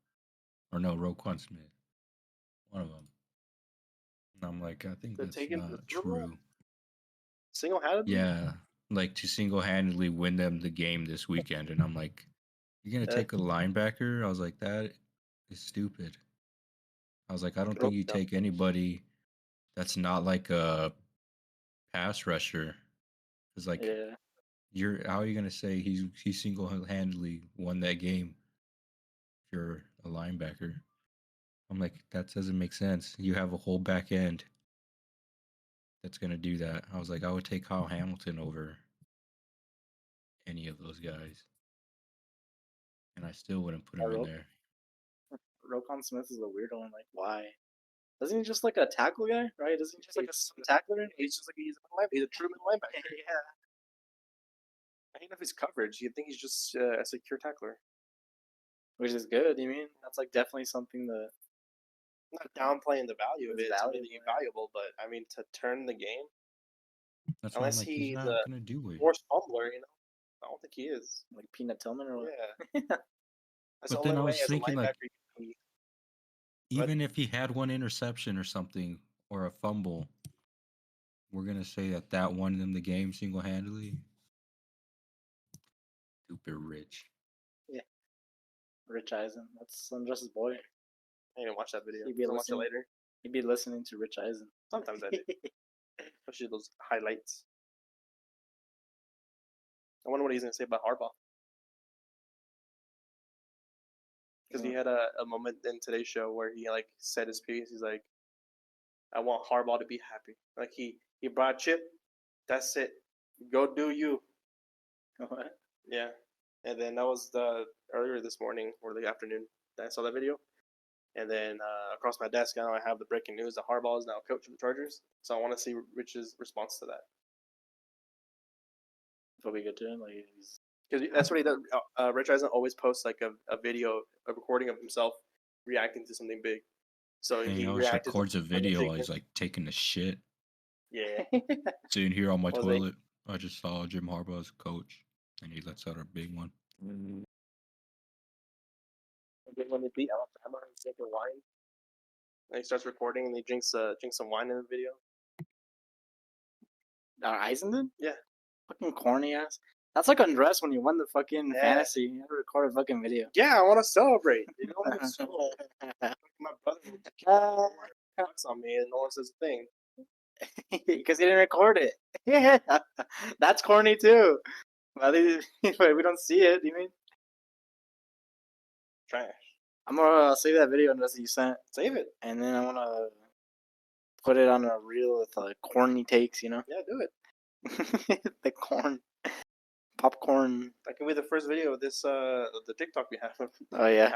Or no, Roquan Smith. One of them. And I'm like, I think They're that's taking the not Super Bowl true. single-handedly. Yeah, like to single-handedly win them the game this weekend. And I'm like, you're going to take a linebacker? I was like, that is stupid. I was like, I don't think you take anybody that's not like a pass rusher. It's like Yeah. how are you gonna say he single handedly won that game? you're a linebacker. I'm like, that doesn't make sense. You have a whole back end that's gonna do that. I was like, I would take Kyle Hamilton over any of those guys, and I still wouldn't put him in there. Roquan Smith is a weird one. Like, why? Doesn't he just like a tackle guy, right? Doesn't he just like a tackler? He's just like he's a true middle linebacker. Yeah. I hate his coverage. You'd think he's just a secure tackler. Which is good. You mean that's like definitely something that. I'm not downplaying the value of it. It's valuable, really valuable, but I mean to turn the game. That's Unless why I'm like, he's he's not gonna do it. forced fumbler, I don't think he is. Like Peanut Tillman or what? Yeah. That's But the then only I way was as a thinking, like, linebacker you can be. even if he had one interception or something or a fumble, we're gonna say that won them the game single-handedly. Stupid Rich. Yeah. Rich Eisen. That's Unjust's boy. I didn't watch that video. He'd be I'll watch it later. He'd be listening to Rich Eisen. Sometimes I do. Especially those highlights. I wonder what he's gonna say about Harbaugh. Because he had a moment in today's show where he like said his piece. He's like, I want Harbaugh to be happy. Like he brought Chip. That's it. Go do you. What? Yeah. And then that was earlier this morning or the afternoon that I saw that video. And then across my desk now I have the breaking news that Harbaugh is now coach of the Chargers. So I want to see Rich's response to that. It'll be good to him. Like he's. Because that's what he does. Rich Eisen always posts like a video, a recording of himself reacting to something big. So And he always reacted records to a video while he's like taking a shit. Yeah. Sitting here on my Was toilet, I just saw Jim Harbaugh as coach, and he lets out a big one. When they beat Alabama, he's drinking wine. And he starts recording, and he drinks some wine in the video. Eisen did? Yeah. Fucking corny ass. That's like undressed when you won the fucking fantasy. You have to record a fucking video. Yeah, I want to celebrate. You know, my brother bucks on me, and no one says a thing. Because he didn't record it. Yeah, that's corny too. Well, we don't see it. You mean? Trash. I'm gonna save that video that you sent. Save it, and then I wanna put it on a reel with like corny takes. You know? Yeah, do it. The popcorn. That can be the first video of this the TikTok we have. Oh yeah.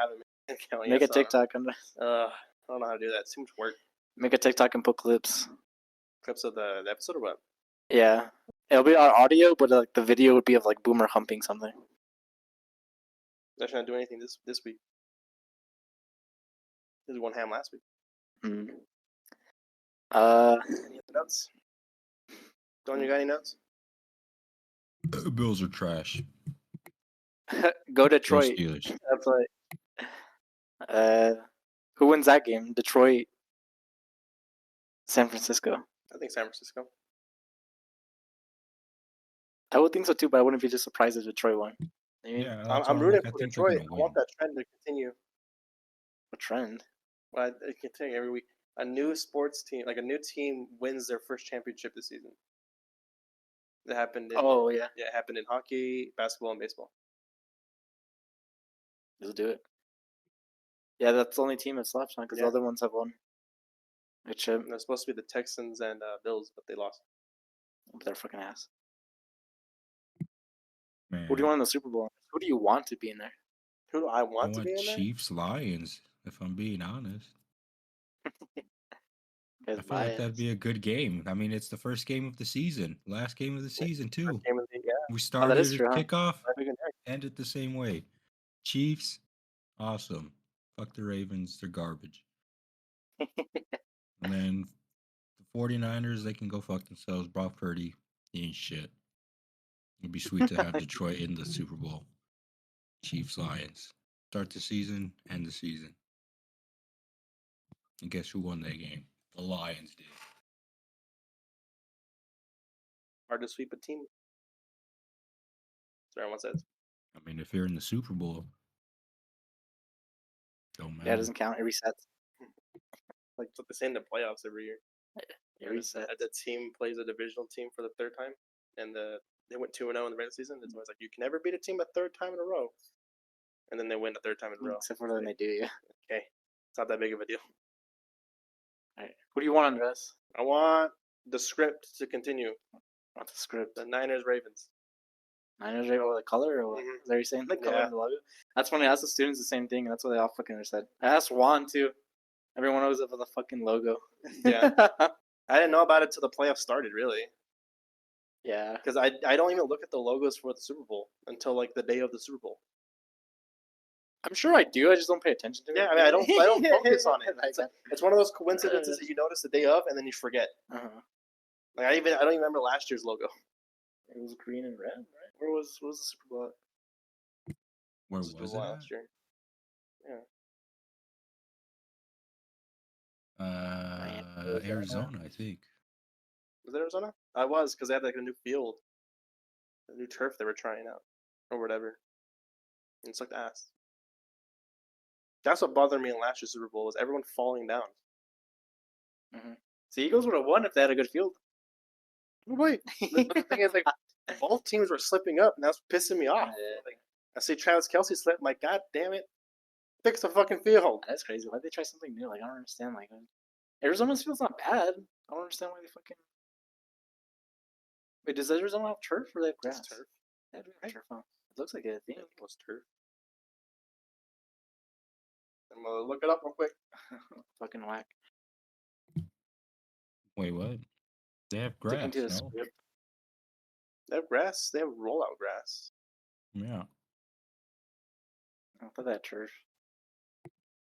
Make a TikTok on this. I don't know how to do that. It's too much work. Make a TikTok and put clips. Clips of the episode or what? Yeah, it'll be our audio, but like the video would be of like Boomer humping something. I should not do anything this week. This is one ham last week. Mm. Any other notes? Don't you got any notes? Bills are trash. Go Detroit. Go Steelers. That's right. Who wins that game? Detroit. San Francisco. I think San Francisco. I would think so too, but I wouldn't be just surprised if Detroit won. Yeah, I'm rooting for Detroit. I want that trend to continue. What trend? Well, it continue every week. A new sports team, like a new team, wins their first championship this season. It happened. Yeah, it happened in hockey, basketball, and baseball. Let's do it. Yeah, that's the only team that's left, because the other ones have won. They're supposed to be the Texans and Bills, but they lost. They're fucking ass. Man. Who do you want in the Super Bowl? Who do you want to be in there? Who do I want to be in there? Chiefs, Lions, if I'm being honest. I feel like that'd be a good game. I mean, it's the first game of the season. Last game of the season, too. We started at kickoff, ended the same way. Chiefs, awesome. Fuck the Ravens, they're garbage. And then the 49ers, they can go fuck themselves. Brock Purdy, he ain't shit. It'd be sweet to have Detroit in the Super Bowl. Chiefs, Lions. Start the season, end the season. And guess who won that game? The Lions did. Hard to sweep a team. Sorry, everyone says. I mean, if you're in the Super Bowl, don't matter. Yeah, it doesn't count. It resets. Like what they say in the playoffs every year. It resets. The team plays a divisional team for the third time, and they went 2-0 in the regular season. It's always like you can never beat a team a third time in a row. and then they win the third time in a row. Except for when they do, yeah. Okay, it's not that big of a deal. All right. What do you want, Andres? I want the script to continue. What's the script? The Niners Ravens. Niners or the color, or what? Mhm. Is that what you're saying? The color Yeah. of the logo? That's funny. I asked the students the same thing, and that's what they all fucking said. I asked Juan, too. Everyone knows about the fucking logo. Yeah. I didn't know about it till the playoffs started, really. Yeah. Because I don't even look at the logos for the Super Bowl until like the day of the Super Bowl. I'm sure I do. I just don't pay attention to it. Yeah, I mean, I don't focus on it. Like, It's one of those coincidences that you notice the day of and then you forget. uh-huh. Like I don't even remember last year's logo. It was green and red, right? Where was the Super Bowl at? Where Super was Bowl it? last year? Arizona, I think. Was it Arizona? I was, because they had like a new field, a new turf they were trying out, or whatever. And it's like ass. That's what bothered me in last year's Super Bowl was everyone falling down. The Eagles would have won if they had a good field. Wait, but the thing is, like, both teams were slipping up, and that's pissing me off. Yeah. Like, I see Travis Kelce slip. I'm like, God damn it, fix the fucking field. That's crazy. Why'd they try something new? Like, I don't understand. Like, Arizona's field's not bad. I don't understand why they fucking. Wait, does Arizona have turf or they have grass? It's turf. Yeah, they have turf. Huh? It looks like a thing. It was turf. I'm gonna look it up real quick. Fucking whack. Wait, what? They have Sticking grass, to the no? script. They have grass. They have rollout grass. Yeah. I thought they had turf.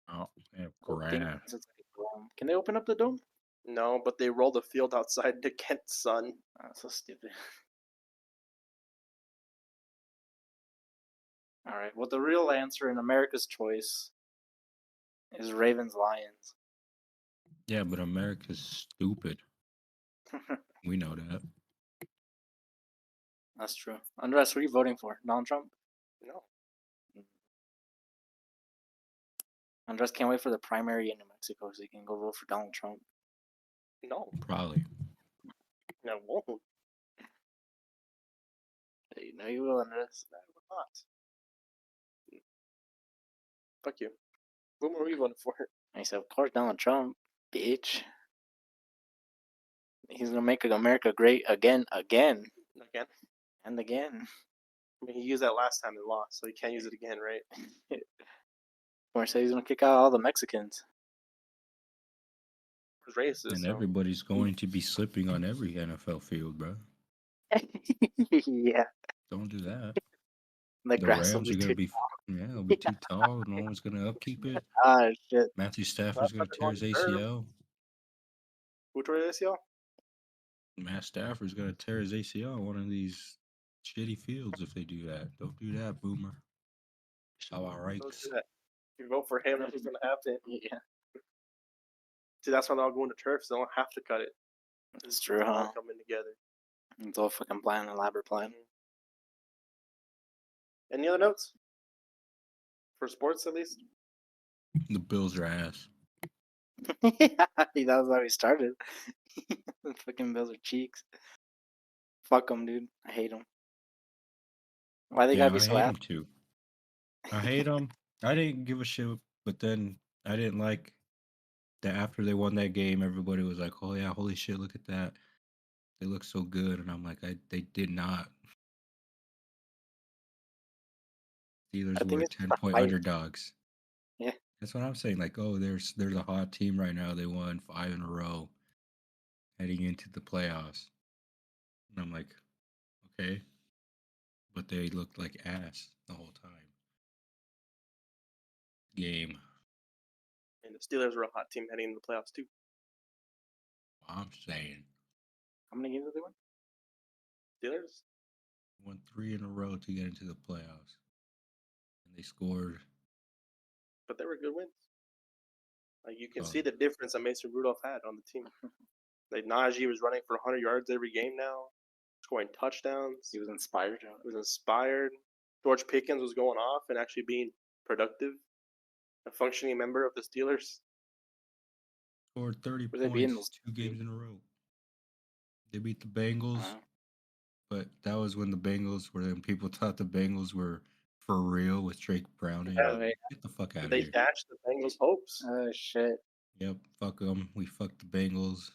Oh, they have Well, the thing grass. is, it's like a dome. Can they open up the dome? No, but they rolled the field outside to Kent Sun. Oh, that's so stupid. All right. Well, the real answer in America's choice is Ravens Lions. Yeah, but America's stupid. We know that. That's true. Andres, who are you voting for? Donald Trump? No. Andres can't wait for the primary in New Mexico so he can go vote for Donald Trump. No. Probably. No, I won't. You know you will, Andres. I will not. Fuck you. Who were we voting for? I said, of course, Donald Trump, bitch. He's gonna make America great again, Again? and again. I mean, he used that last time and lost, so he can't use it again, right? Or say he's gonna kick out all the Mexicans. It's racist. And so. everybody's going to be slipping on every NFL field, bro. Yeah. Don't do that. The grass will Rams be are going to be, it'll be too tall. No one's going to upkeep it. Ah, shit. Matthew Stafford's going to tear his ACL. Who tore his ACL? Matt Stafford's going to tear his ACL on one of these shitty fields if they do that. Don't do that, Boomer. It's all right. Don't do that. If you vote for him, that's what's going to happen. Yeah. See, that's why they're all going to turf, so they don't have to cut it. It's true, It's all huh? coming together. It's all fucking plan, elaborate plan. Any other notes? For sports, at least? The Bills are ass. That was how we started. The fucking Bills are cheeks. Fuck them, dude. I hate them. Why they gotta be so I hate happy? them too. I hate them. I didn't give a shit, but then I didn't like that after they won that game, everybody was like, "Oh yeah, holy shit, look at that! They look so good," and I'm like, they did not. Steelers were it's 10-point hype. underdogs. Yeah. That's what I'm saying. Like, oh, there's a hot team right now. They won 5 in a row, heading into the playoffs, and I'm like, okay, but they looked like ass the whole time. Game. And the Steelers were a hot team heading into the playoffs, too. I'm saying. How many games did they win? Steelers? Won 3 in a row to get into the playoffs. And they scored. But they were good wins. Like, you can see the difference that Mason Rudolph had on the team. Like, Najee was running for 100 yards every game now, scoring touchdowns. He was inspired. He was inspired. George Pickens was going off and actually being productive. A functioning member of the Steelers. Scored 30 Were they beating points those 2 games in a row. They beat the Bengals, but that was when the Bengals were. Then people thought the Bengals were For real with Drake Browning. Yeah, Get the fuck out of they here. dashed the Bengals' hopes. Oh shit. Yep, fuck them. We fucked the Bengals.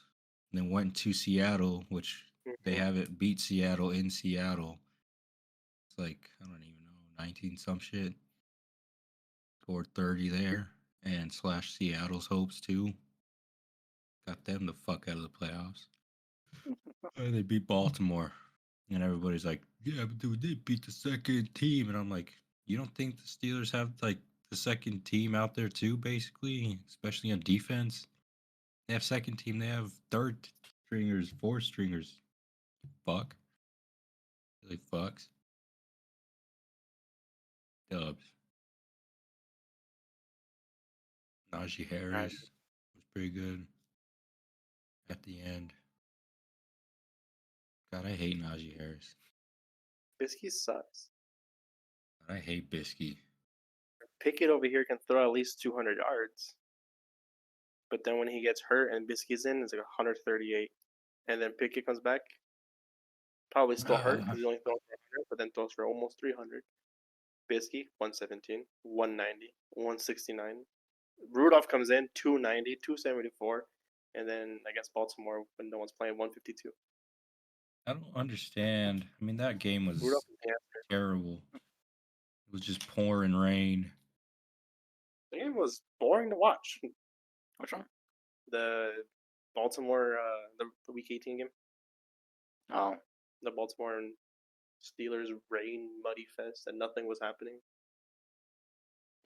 And then went to Seattle, which they haven't beat Seattle in Seattle. It's like, I don't even know, 19 some shit. Scored 30 there. And slashed Seattle's hopes too. Got them the fuck out of the playoffs. And they beat Baltimore. And everybody's like, yeah, but dude, they beat the second team. And I'm like, you don't think the Steelers have like the second team out there too, basically? Especially on defense? They have second team. They have third stringers, fourth stringers. Fuck. Really fucks. Dubs. Najee Harris was pretty good at the end. God, I hate Najee Harris. Bisky sucks. God, I hate Bisky. Pickett over here can throw at least 200 yards. But then when he gets hurt and Bisky's in, it's like 138. And then Pickett comes back, probably still hurt because he only throws for 100, but then throws for almost 300. Bisky, 117, 190, 169. Rudolph comes in, 290, 274. And then I guess Baltimore, when no one's playing, 152. I don't understand. I mean, that game was terrible. It was just pouring rain. The game was boring to watch. Which one? The Baltimore, the Week 18 game. Oh. The Baltimore and Steelers rain muddy fest, and nothing was happening.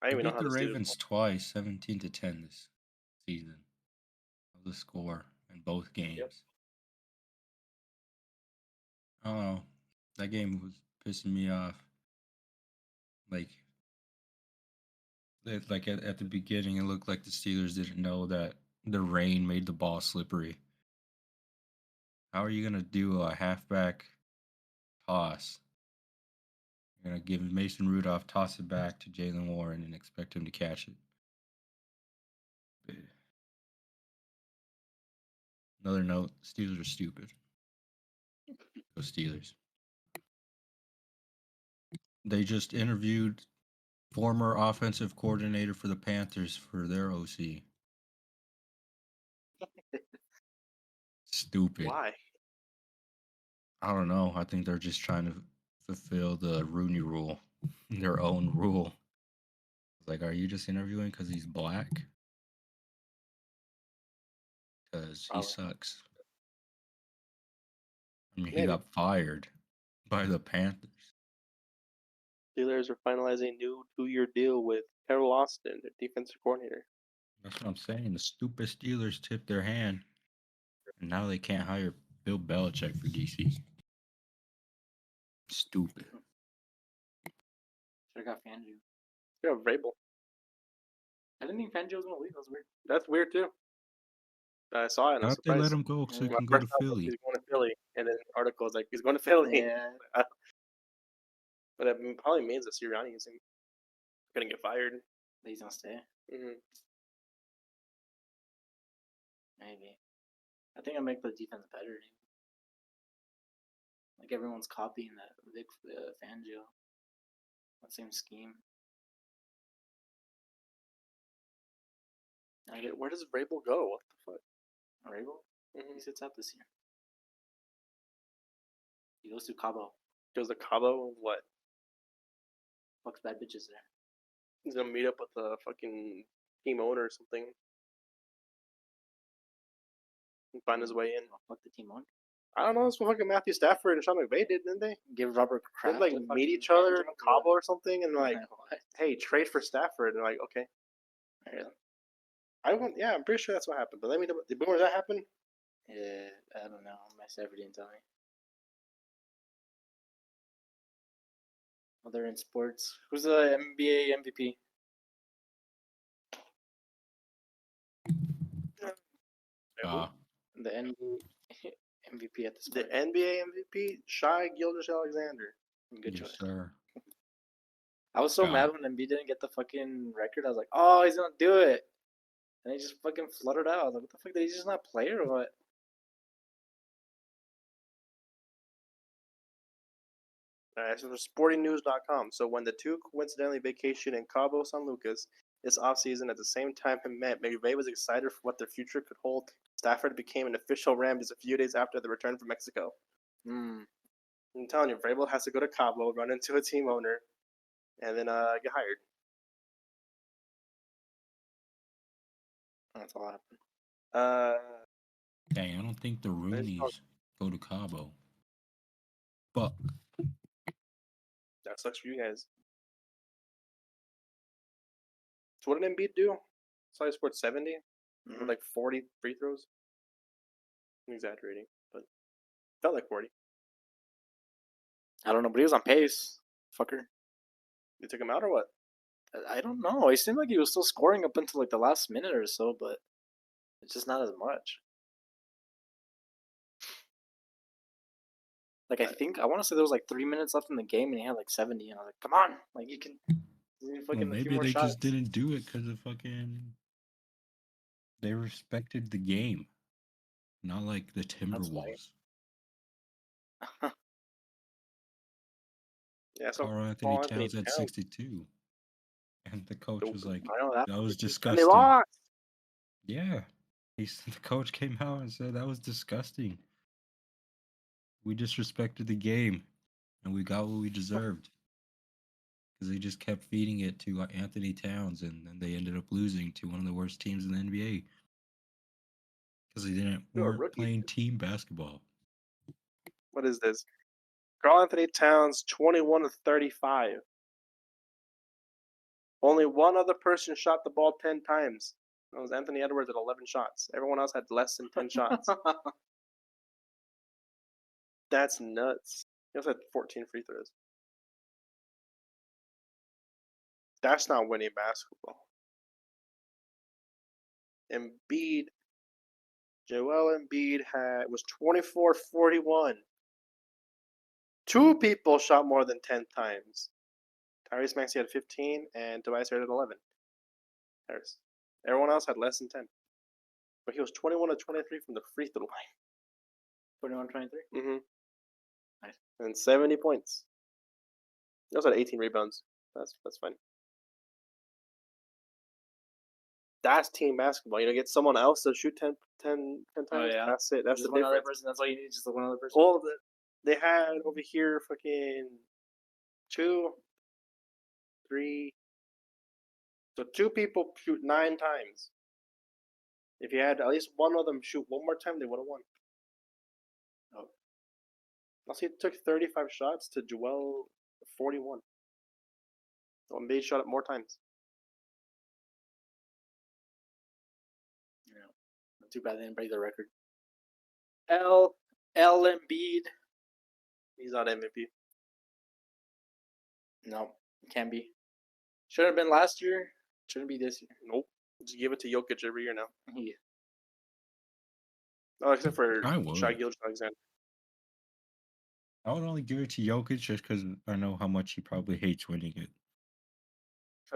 I don't even know how the the Ravens twice, 17-10 this season. The score in both games. Yep. Oh, that game was pissing me off. Like at the beginning, it looked like the Steelers didn't know that the rain made the ball slippery. How are you gonna do a halfback toss? You're gonna give Mason Rudolph, toss it back to Jalen Warren, and expect him to catch it. Another note: Steelers are stupid. Go Steelers. They just interviewed former offensive coordinator for the Panthers for their OC. Stupid. Why? I don't know. I think they're just trying to fulfill the Rooney rule, their own rule. Like, are you just interviewing because he's black? Because he sucks. I mean, he got fired by the Panthers. Steelers are finalizing a new 2-year deal with Carol Austin, their defensive coordinator. That's what I'm saying. The stupid Steelers tipped their hand, and now they can't hire Bill Belichick for DC. Stupid. Should have got Fangio. Yeah, Vrabel. I didn't think Fangio was gonna leave. That was weird. That's weird too. I saw it. And I was Thought they surprised. let him go so he My can go to first thought was Philly. he's going to Philly, and then the article was like he's going to Philly. Yeah. But it probably means that Sirianni is going to get fired. That he's gonna stay. Mm-hmm. Maybe. I think I'll make the defense better. Like everyone's copying that Vic Fangio. That same scheme. Where does Vrabel go? What the fuck? Vrabel? Mm-hmm. He sits out this year. He goes to Cabo. Goes to Cabo? What? Fucks bad bitches there. He's gonna meet up with the fucking team owner or something. And find his way in. Oh, fuck the team owner. I don't know. That's what fucking Matthew Stafford and Sean McVay did, didn't they? Give Robert Kraft. They meet each other in Cabo or something, and like, hey, trade for Stafford. And they're like, okay. Yeah. I'm pretty sure that's what happened. But let me know. Did that happen? Yeah, I don't know. My Stafford didn't tell me. Other in sports, who's the NBA MVP? The NBA MVP at this point. The NBA MVP, Shai Gilgeous-Alexander. Good choice. Sir. I was so mad when Embiid didn't get the fucking record. I was like, oh, he's gonna do it. And he just fucking fluttered out. I was like, what the fuck? Did he just not play or what? Alright, so for sportingnews.com. So when the two coincidentally vacationed in Cabo San Lucas this offseason at the same time it met, McVay was excited for what their future could hold. Stafford became an official Ram just a few days after the return from Mexico. I'm telling you, Vrabel has to go to Cabo, run into a team owner, and then get hired. That's all happened. Dang, I don't think the Roonies go to Cabo. Fuck. That sucks for you guys. So what did Embiid do? So he scored 70 with like 40 free throws. I'm exaggerating, but felt like 40. I don't know, but he was on pace. Fucker. You took him out or what? I don't know. He seemed like he was still scoring up until like the last minute or so, but it's just not as much. Like I want to say there was like 3 minutes left in the game and he had like 70, and I was like, come on, like you can. Well, maybe they just didn't do it because of fucking. They respected the game, not like the Timberwolves. Yeah, so Carl Anthony Towns had 62, and the coach was like, "That was disgusting." And they lost. Yeah, the coach came out and said that was disgusting. We disrespected the game, and we got what we deserved. Because they just kept feeding it to Anthony Towns, and then they ended up losing to one of the worst teams in the NBA. Because they weren't playing team basketball. What is this? Carl Anthony Towns, 21 of 35. Only one other person shot the ball 10 times. That was Anthony Edwards at 11 shots. Everyone else had less than 10 shots. That's nuts. He also had 14 free throws. That's not winning basketball. Joel Embiid was 24-41. Two people shot more than 10 times. Tyrese Maxey had 15 and Tobias Harris had 11. Everyone else had less than 10. But he was 21 of 23 from the free throw line. 21-23? Mm-hmm. Nice. And 70 points. He also had 18 rebounds. That's fine. That's team basketball. Get someone else to shoot 10 times. Oh, yeah. That's it. That's just the one difference. Other person. That's all you need. Just one other person. Well, they had over here fucking 2, 3. So 2 people shoot 9 times. If you had at least one of them shoot one more time, they would have won. Oh. Also, he took 35 shots to Joel 41. So Embiid shot it more times. Yeah. Not too bad they didn't break the record. L. Embiid. He's not MVP. No, can't be. Should have been last year. Shouldn't be this year. Nope. Just give it to Jokic every year now. Yeah. Oh, except for Shai Gilgeous-Alexander. I would only give it to Jokic just because I know how much he probably hates winning it.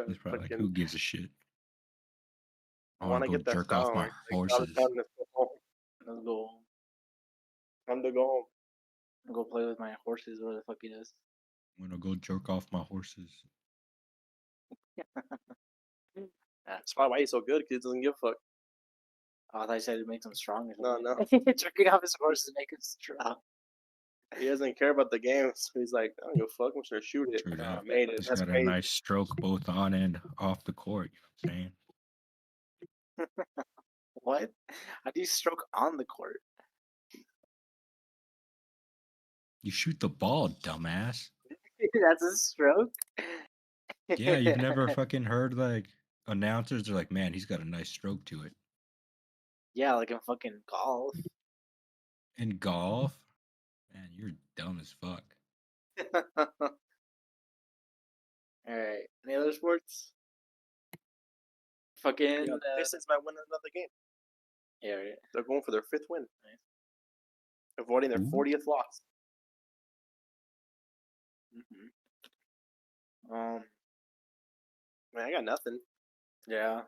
He's probably like, who gives a shit? I want to go jerk off my horses. Let's go. Time to go home. I'll go play with my horses, whatever the fuck he does. I'm gonna go jerk off my horses. That's probably why he's so good, because he doesn't give a fuck. Oh, I thought you said it makes him strong. No. Jerking off his horses make him strong. He doesn't care about the game, so he's like, I don't give a fuck, I'm just gonna shoot it. True that. Made it. He's That's got crazy. a nice stroke both on and off the court, you know what I'm saying? What? How do you stroke on the court? You shoot the ball, dumbass. That's a stroke? Yeah, you've never fucking heard like announcers are like, man, he's got a nice stroke to it. Yeah, like in fucking golf. In golf? Man, you're dumb as fuck. Alright. Any other sports? Fucking Pistons might win another game. Yeah, right. They're going for their 5th win. Nice. Avoiding their 40th loss. Man, I got nothing. Yeah.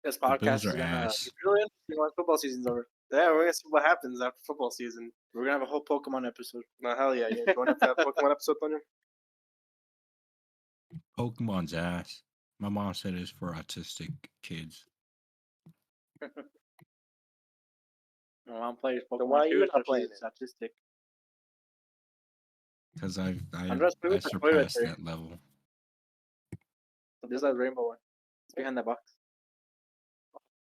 This podcast is gonna be really interesting once football season's over. Yeah, we're gonna see what happens after football season. We're gonna have a whole Pokemon episode. No, hell yeah. You join up for that Pokemon episode, Toño? Pokemon's ass. My mom said it's for autistic kids. My mom plays Pokemon Then why are too, you so not playing she's autistic. Because I'm I just playing with the toy right surpassed there. that level. This is that rainbow one. It's behind that box.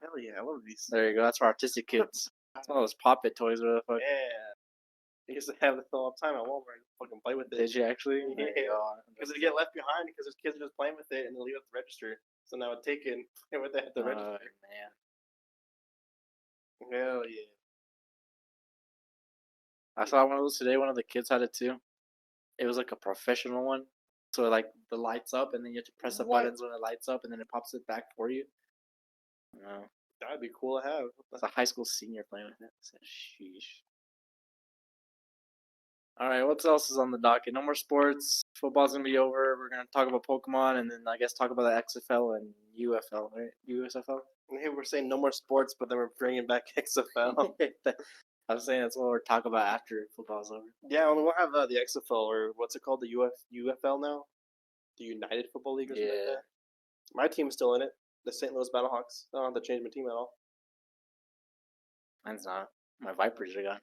Hell yeah, I love these. There you go. That's for artistic kids. That's one of those Pop It toys, where the fuck. Yeah. I used to have this all the time at Walmart and fucking play with it. Did you actually? Yeah. Because it get left behind because there's kids are just playing with it and they leave it at the register. So now I take it and play with it at the register. Man. Hell yeah. I saw one of those today. One of the kids had it too. It was like a professional one. So like the lights up, and then you have to press the buttons when it lights up, and then it pops it back for you. No, That'd be cool to have. it's a high school senior playing with it. So, sheesh. All right, what else is on the docket? No more sports. Football's gonna be over. We're gonna talk about Pokemon, and then I guess talk about the XFL and UFL, right? USFL. Hey, we're saying no more sports, but then we're bringing back XFL. I was saying that's what we'll talk about after football's over. Yeah, well, we'll have the XFL, or what's it called, the UFL now? The United Football League or something like that. My team's still in it, the St. Louis Battlehawks. I don't have to change my team at all. Mine's not. My Vipers are gone.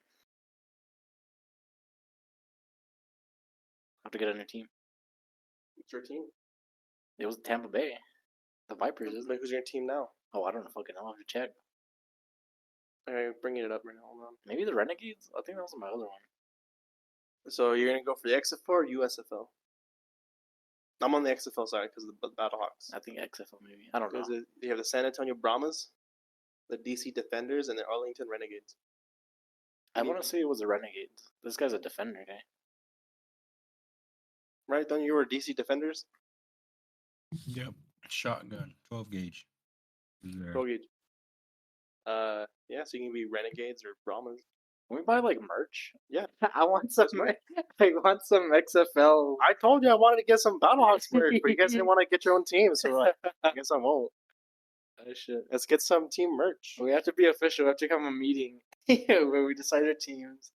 Have to get a new team. What's your team? It was Tampa Bay. The Vipers, isn't it? Who's your team now? Oh, I don't know. Fucking know. I'll have to check. Okay, bringing it up right now. Hold on. Maybe the Renegades? I think that was my other one. So you're going to go for the XFL or USFL? I'm on the XFL side because of the Battlehawks. I think XFL maybe. I don't know. You have the San Antonio Brahmas, the DC Defenders, and the Arlington Renegades. I want to say it was the Renegades. This guy's a defender guy. Right, don't you were DC Defenders? Yep. Shotgun, 12 gauge. 12 gauge. Yeah, so you can be Renegades or Brahmas. Can we buy like merch? Yeah. I want some. I want some XFL. I told you I wanted to get some Battlehawks merch, but you guys didn't want to get your own team, so like, I guess I won't. Oh shit. Let's get some team merch. We have to be official. We have to have a meeting where we decide our teams.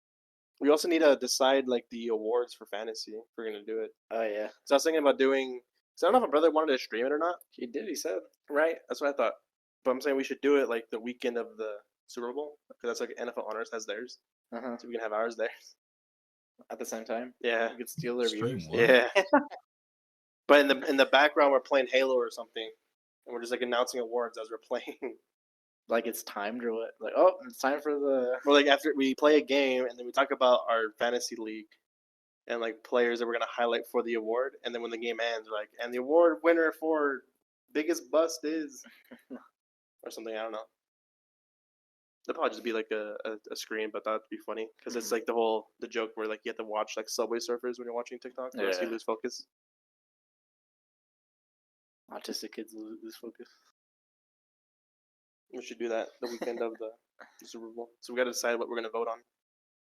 We also need to decide like the awards for fantasy if we're gonna do it. Oh yeah. So I was thinking about doing. So I don't know if my brother wanted to stream it or not. He did. He said. Right. That's what I thought. But I'm saying we should do it like the weekend of the Super Bowl because that's like NFL Honors has theirs, Uh-huh. so we can have ours there. At the same time. Yeah. We could steal their Stream viewers. what? Yeah. But in the background we're playing Halo or something, and we're just like announcing awards as we're playing. Like it's timed or what? Like, oh, it's time for the. Or like after we play a game and then we talk about our fantasy league and like players that we're gonna highlight for the award, and then when the game ends, we're like, and the award winner for biggest bust is, or something. I don't know. It'll probably just be like a screen, but that'd be funny because it's like the joke where like you have to watch like Subway Surfers when you're watching TikTok, or else you Yeah. lose focus. Autistic kids lose focus. We should do that the weekend of the Super Bowl. So we got to decide what we're gonna vote on,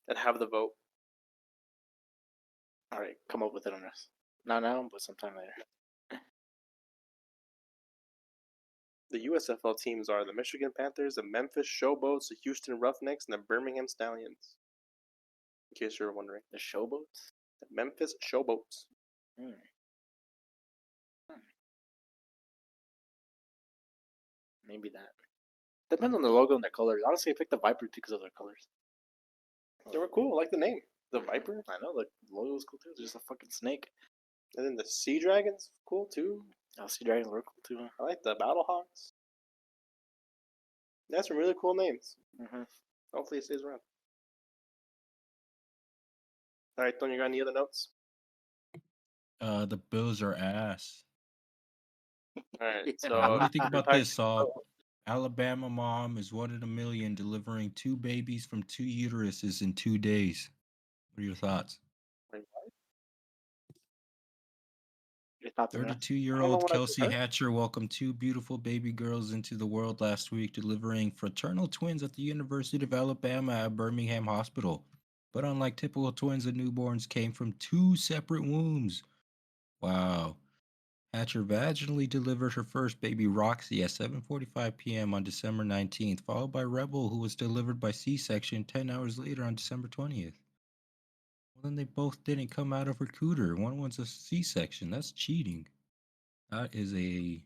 and have the vote. All right, come up with it on us. Not now, but sometime later. The USFL teams are the Michigan Panthers, the Memphis Showboats, the Houston Roughnecks, and the Birmingham Stallions. In case you're wondering, The Showboats. the Memphis Showboats. Maybe that. Depends on the logo and the colors. Honestly, I picked the Viper because of their colors. They were cool. I like the name, the Viper, I know the logo was cool too. It's just a fucking snake. and then the Sea Dragons, cool too. Sea Dragons were cool too. I like the Battlehawks. That's some really cool names. Mm-hmm. Hopefully it stays around. All right, Tony, you got any other notes? The Bills are ass. All right, so What do you think about this, Saul? Alabama mom is 1 in a million delivering 2 babies from 2 uteruses in 2 days. What are your thoughts? 32-year-old Kelsey Hatcher welcomed 2 beautiful baby girls into the world last week, delivering fraternal twins at the University of Alabama at Birmingham Hospital. But unlike typical twins, the newborns came from 2 separate wombs. Wow. Hatcher vaginally delivered her first baby, Roxy, at 7:45 p.m. on December 19th, followed by Rebel, who was delivered by C-section 10 hours later on December 20th. Well, then they both didn't come out of her cooter. One was a C-section. That's cheating. That is a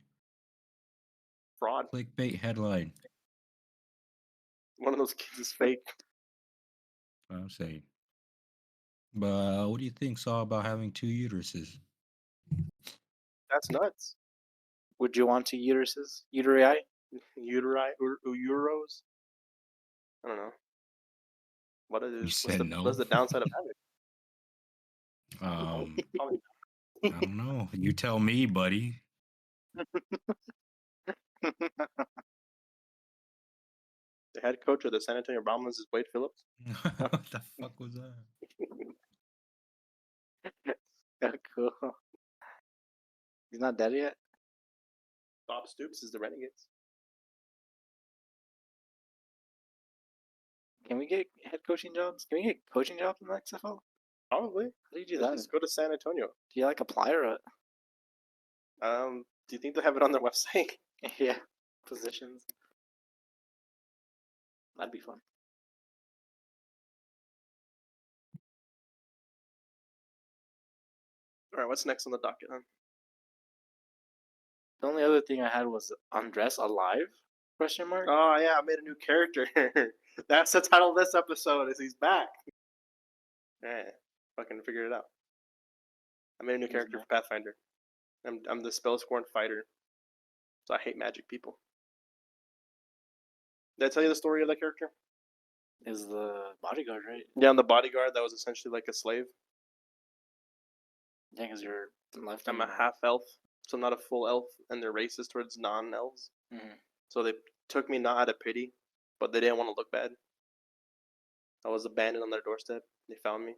Fraud. clickbait headline. One of those kids is fake. I'm saying. But what do you think, Saul, about having 2 uteruses? That's nuts. Would you want 2 uteruses? Uteri? Euros? I don't know. What You is said no. what's the downside of having? I don't know. You tell me, buddy. The head coach of the San Antonio Brahmins is Wade Phillips. What the fuck was that? Yeah, cool. He's not dead yet? Bob Stoops is the Renegades. Can we get head coaching jobs? Can we get coaching jobs in the XFL? Probably. How do you do that? Just go to San Antonio. Do you like apply or what? Do you think they have it on their website? Yeah. Positions. That'd be fun. Alright, what's next on the docket, huh? The only other thing I had was Undress Alive? Question mark? Oh yeah, I made a new character. That's the title of this episode, is he's back. Alright, fucking figured it out. I made a new character for Pathfinder. I'm the Spellscorn fighter. So I hate magic people. Did I tell you the story of that character? Is the bodyguard, right? Yeah, I'm the bodyguard that was essentially like a slave. Yeah, because you're left. I'm a half elf, so I'm not a full elf, and they're racist towards non-elves. Mm-hmm. So they took me not out of pity, but they didn't want to look bad. I was abandoned on their doorstep. They found me.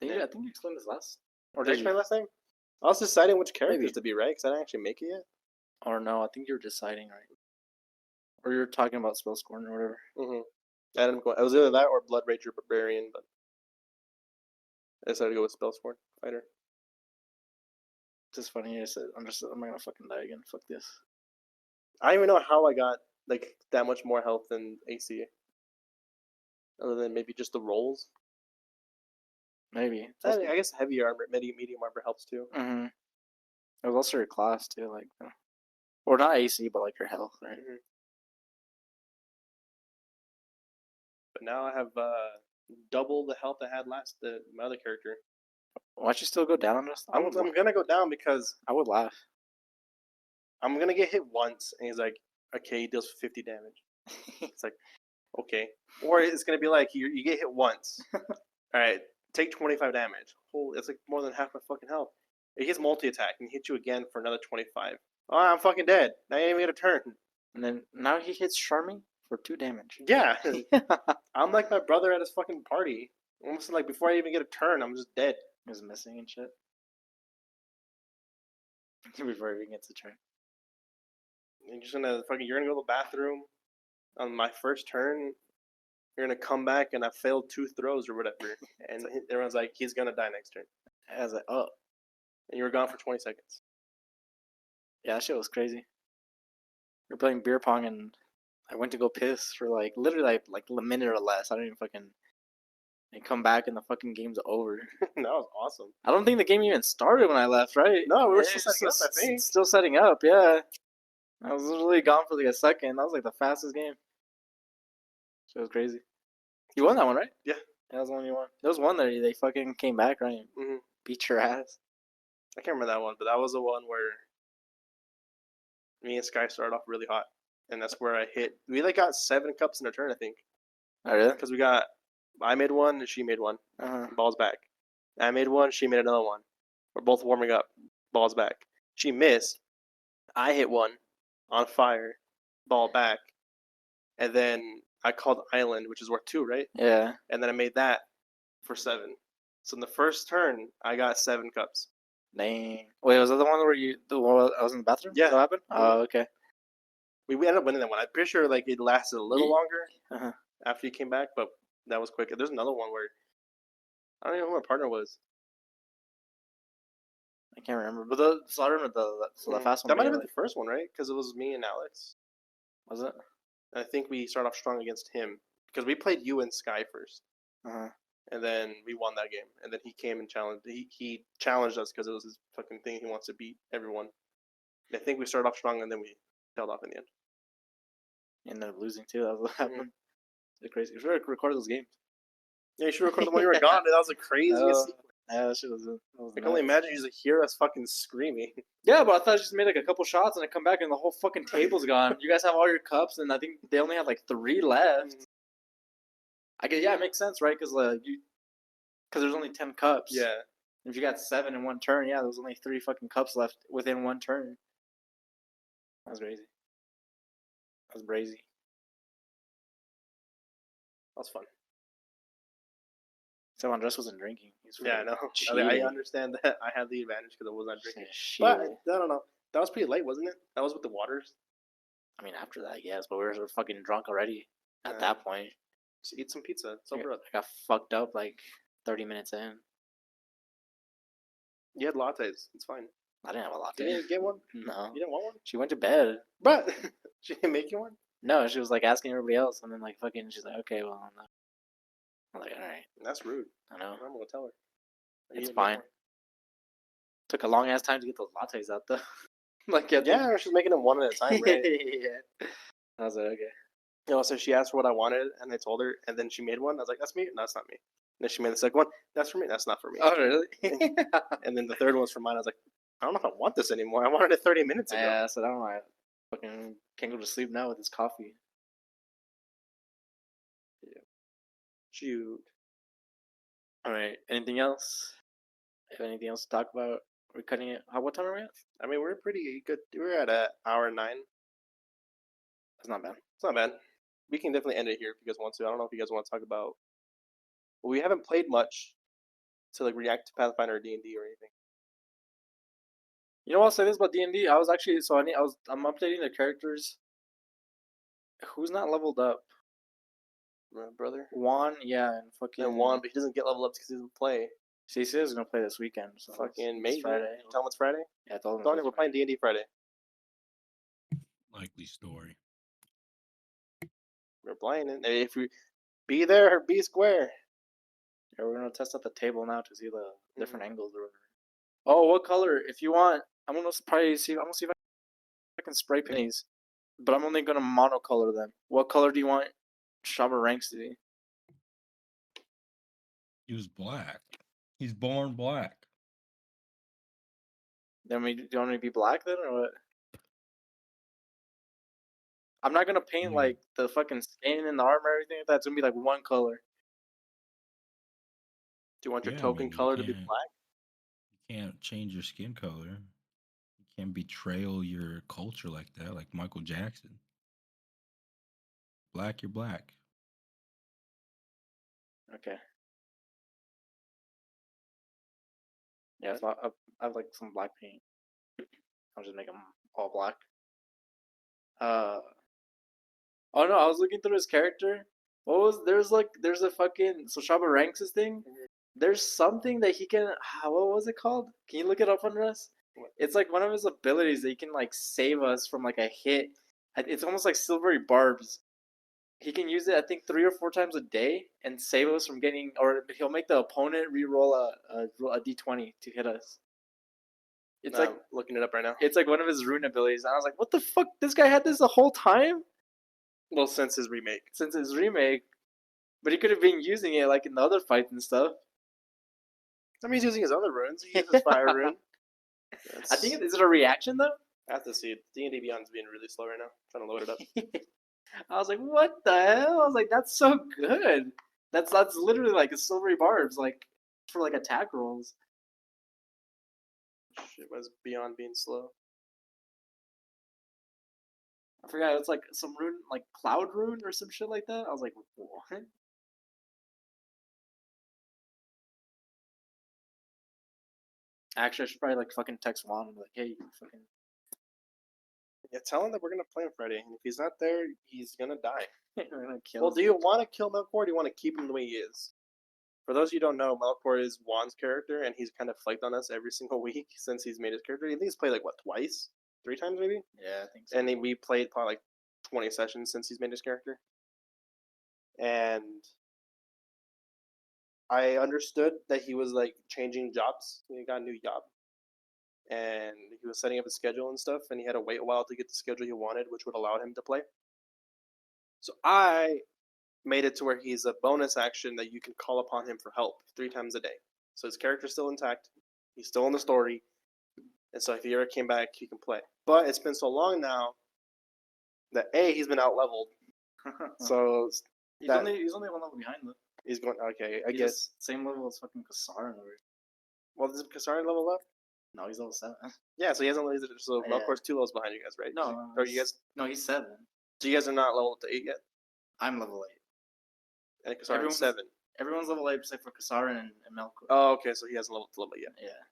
I think you explained this last. Or did I explain last time? I was deciding which characters to be, right? Because I didn't actually make it yet. Or no, I think you were deciding, right? Or you were talking about Spellscorn or whatever. Mm-hmm. I was either that or Blood Rager Barbarian, but I decided to go with Spellscorn Fighter. It's just funny. I said, I'm not gonna fucking die again. Fuck this. I don't even know how I got like that much more health than AC. Other than maybe just the rolls. Maybe. I guess heavy armor, medium armor helps too. Mm-hmm. It was also your class too, like, or not AC, but like your health, right? Mm-hmm. But now I have double the health I had my other character. Why'd you still go down on us? I'm gonna go down because I would laugh. I'm gonna get hit once, and he's like, "Okay, he deals 50 damage." It's like, okay, or it's gonna be like you get hit once. All right, take 25 damage. Holy, it's like more than half my fucking health. He gets multi-attack and hit you again for another 25. Oh, I'm fucking dead. Now you ain't even get a turn. And then now he hits Charming for 2 damage. Yeah. I'm like my brother at his fucking party. Almost like before I even get a turn, I'm just dead. He's missing and shit. Before he even gets a turn. You're gonna go to the bathroom on my first turn. You're gonna come back and I failed 2 throws or whatever. And everyone's like, he's gonna die next turn. I was like, oh. And you were gone for 20 seconds. Yeah, that shit was crazy. We were playing beer pong and I went to go piss for like literally like a minute or less. I didn't even fucking come back and the fucking game's over. That was awesome. I don't think the game even started when I left, right? No, we were still setting up, I think. Still setting up, yeah. I was literally gone for like a second. That was like the fastest game. So it was crazy. You won that one, right? Yeah. That was the one you won. There was one there they fucking came back, right? Mm-hmm. Beat your ass. I can't remember that one, but that was the one where me and Sky started off really hot. And that's where I hit. We like got 7 cups in a turn, I think. Oh, really? Because I made one and she made one. Uh-huh. Balls back. I made one, she made another one. We're both warming up. Balls back. She missed. I hit one on fire. Ball back. And then I called Island, which is worth 2, right? Yeah. And then I made that for 7. So in the first turn, I got 7 cups. Dang. Wait, was that the one where I was in the bathroom? Yeah. What happened? Oh, okay. We ended up winning that one. I'm pretty sure like it lasted a little Uh-huh. longer after you came back, but that was quick. There's another one where I don't even know who my partner was. I can't remember, but I remember the fast one. That might have been the first one, right? Because it was me and Alex. Was it? And I think we started off strong against him because we played you and Sky first. Uh-huh. and then we won that game. And then he came and challenged. He challenged us because it was his fucking thing. He wants to beat everyone. And I think we started off strong, and then we tailed off in the end. Ended up losing too. That was what happened. It's crazy. You should record those games. Yeah, you should record them when you were gone. Dude. That was the craziest sequence. Yeah, that shit was. I can only imagine you just hear us fucking screaming. Yeah, but I thought I just made like a couple shots and I come back and the whole fucking table's gone. You guys have all your cups and I think they only have like 3 left. I guess it makes sense, right? Because there's only 10 cups. Yeah. If you got 7 in one turn, yeah, there's only 3 fucking cups left within one turn. That was crazy. That was brazy. That was fun. So Andres wasn't drinking. Yeah, I know. I understand that I had the advantage because I was not drinking. But I don't know. That was pretty late, wasn't it? That was with the waters. I mean, after that, yes, but we were fucking drunk already at that point. Just eat some pizza. Sober up. I got fucked up like 30 minutes in. You had lattes. It's fine. I didn't have a latte. Didn't you get one? No. You didn't want one? She went to bed. But she didn't make you one? No, she was like asking everybody else, and then like fucking, she's like, okay, well, no. I'm like, all right. That's rude. I know. I'm gonna tell her. It's fine. Took a long ass time to get those lattes out though. Like, yeah, she's making them one at a time, right? Yeah. I was like, okay. You know, so she asked for what I wanted, and I told her, and then she made one. I was like, that's me? No, that's not me. And then she made the second one. That's for me. That's not for me. Oh, really? And then the third one's for mine. I was like, I don't know if I want this anymore. I wanted it 30 minutes ago. Yeah, so I don't know. I fucking can't go to sleep now with this coffee. Yeah. Shoot. All right. Anything else? If anything else to talk about? We're cutting it. What time are we at? I mean, we're pretty good. We're at an hour and 9. That's not bad. It's not bad. We can definitely end it here if you guys want to. I don't know if you guys want to talk about. Well, we haven't played much to like react to Pathfinder or D&D or anything. You know what I'll say this about D&D? I was actually I'm updating the characters. Who's not leveled up? My brother Juan, yeah, and fucking Juan, but he doesn't get leveled up because he doesn't play. CC is gonna play this weekend. So fucking maybe Friday. Tell him it's Friday. Yeah, I told him. We're playing D&D Friday. Likely story. We're playing it. If we be there or be square. Yeah, we're gonna test out the table now to see the different angles or whatever. Oh, what color? If you want, I'm gonna see. I'm gonna see if I can spray paint these, but I'm only gonna monocolor them. What color do you want Shabba ranks to be? He was black. He's born black. Then do you want me to be black then, or what? I'm not gonna paint like the fucking skin and the armor and everything like that. It's gonna be like one color. Do you want your token color to be black? You can't change your skin color. You can't betrayal your culture like that, like Michael Jackson. Black, you're black. Okay. Yeah, so I have like some black paint. I'll just make them all black. Oh no, I was looking through his character. There's a fucking, so Shabba ranks his thing. There's something that he can, what was it called? Can you look it up under us? It's like one of his abilities that he can like save us from like a hit. It's almost like silvery barbs. He can use it, I think, 3 or 4 times a day and save us from getting, or he'll make the opponent re-roll a d20 to hit us. It's like, I'm looking it up right now. It's like one of his rune abilities. And I was like, what the fuck? This guy had this the whole time? Well, since his remake. But he could have been using it like in the other fights and stuff. I mean, he's using his other runes. He uses fire rune. I think, is it a reaction though? I have to see it. D&D Beyond's being really slow right now. I'm trying to load it up. I was like, what the hell? I was like, that's so good. That's literally like a silvery barbs, like for like attack rolls. Shit was Beyond being slow. I forgot, it's like some rune, like cloud rune or some shit like that. I was like, what? Actually, I should probably like fucking text Juan and be like, hey, you fucking. Yeah, tell him that we're gonna play on Friday, and if he's not there, he's gonna die. We're gonna kill Well, him. do you want to kill Melkor, or do you want to keep him the way he is? For those of you who don't know, Melkor is Juan's character, and he's kind of flaked on us every single week since he's made his character. I think he's played like, what, twice? 3 times maybe? Yeah, I think so. And then we played probably like 20 sessions since he's made his character. And I understood that he was like changing jobs. He got a new job, and he was setting up his schedule and stuff. And he had to wait a while to get the schedule he wanted, which would allow him to play. So I made it to where he's a bonus action that you can call upon him for help 3 times a day. So his character's still intact. He's still in the story. And so if he ever came back, he can play. But it's been so long now that he's been out leveled. So he's only one level behind though. He's going okay. I He's guess same level as fucking Kasarin over. Well, does Kasarin level up? No, he's level 7. Yeah, so he hasn't. So Yeah. of course 2 levels behind you guys, right? No, Or you guys? No, he's 7. So you guys are not leveled to 8 yet. I'm level 8. And Kasarin's 7. Everyone's level 8 except for Kasarin and Melkor. Oh, okay. So he hasn't leveled to level yet. Yeah.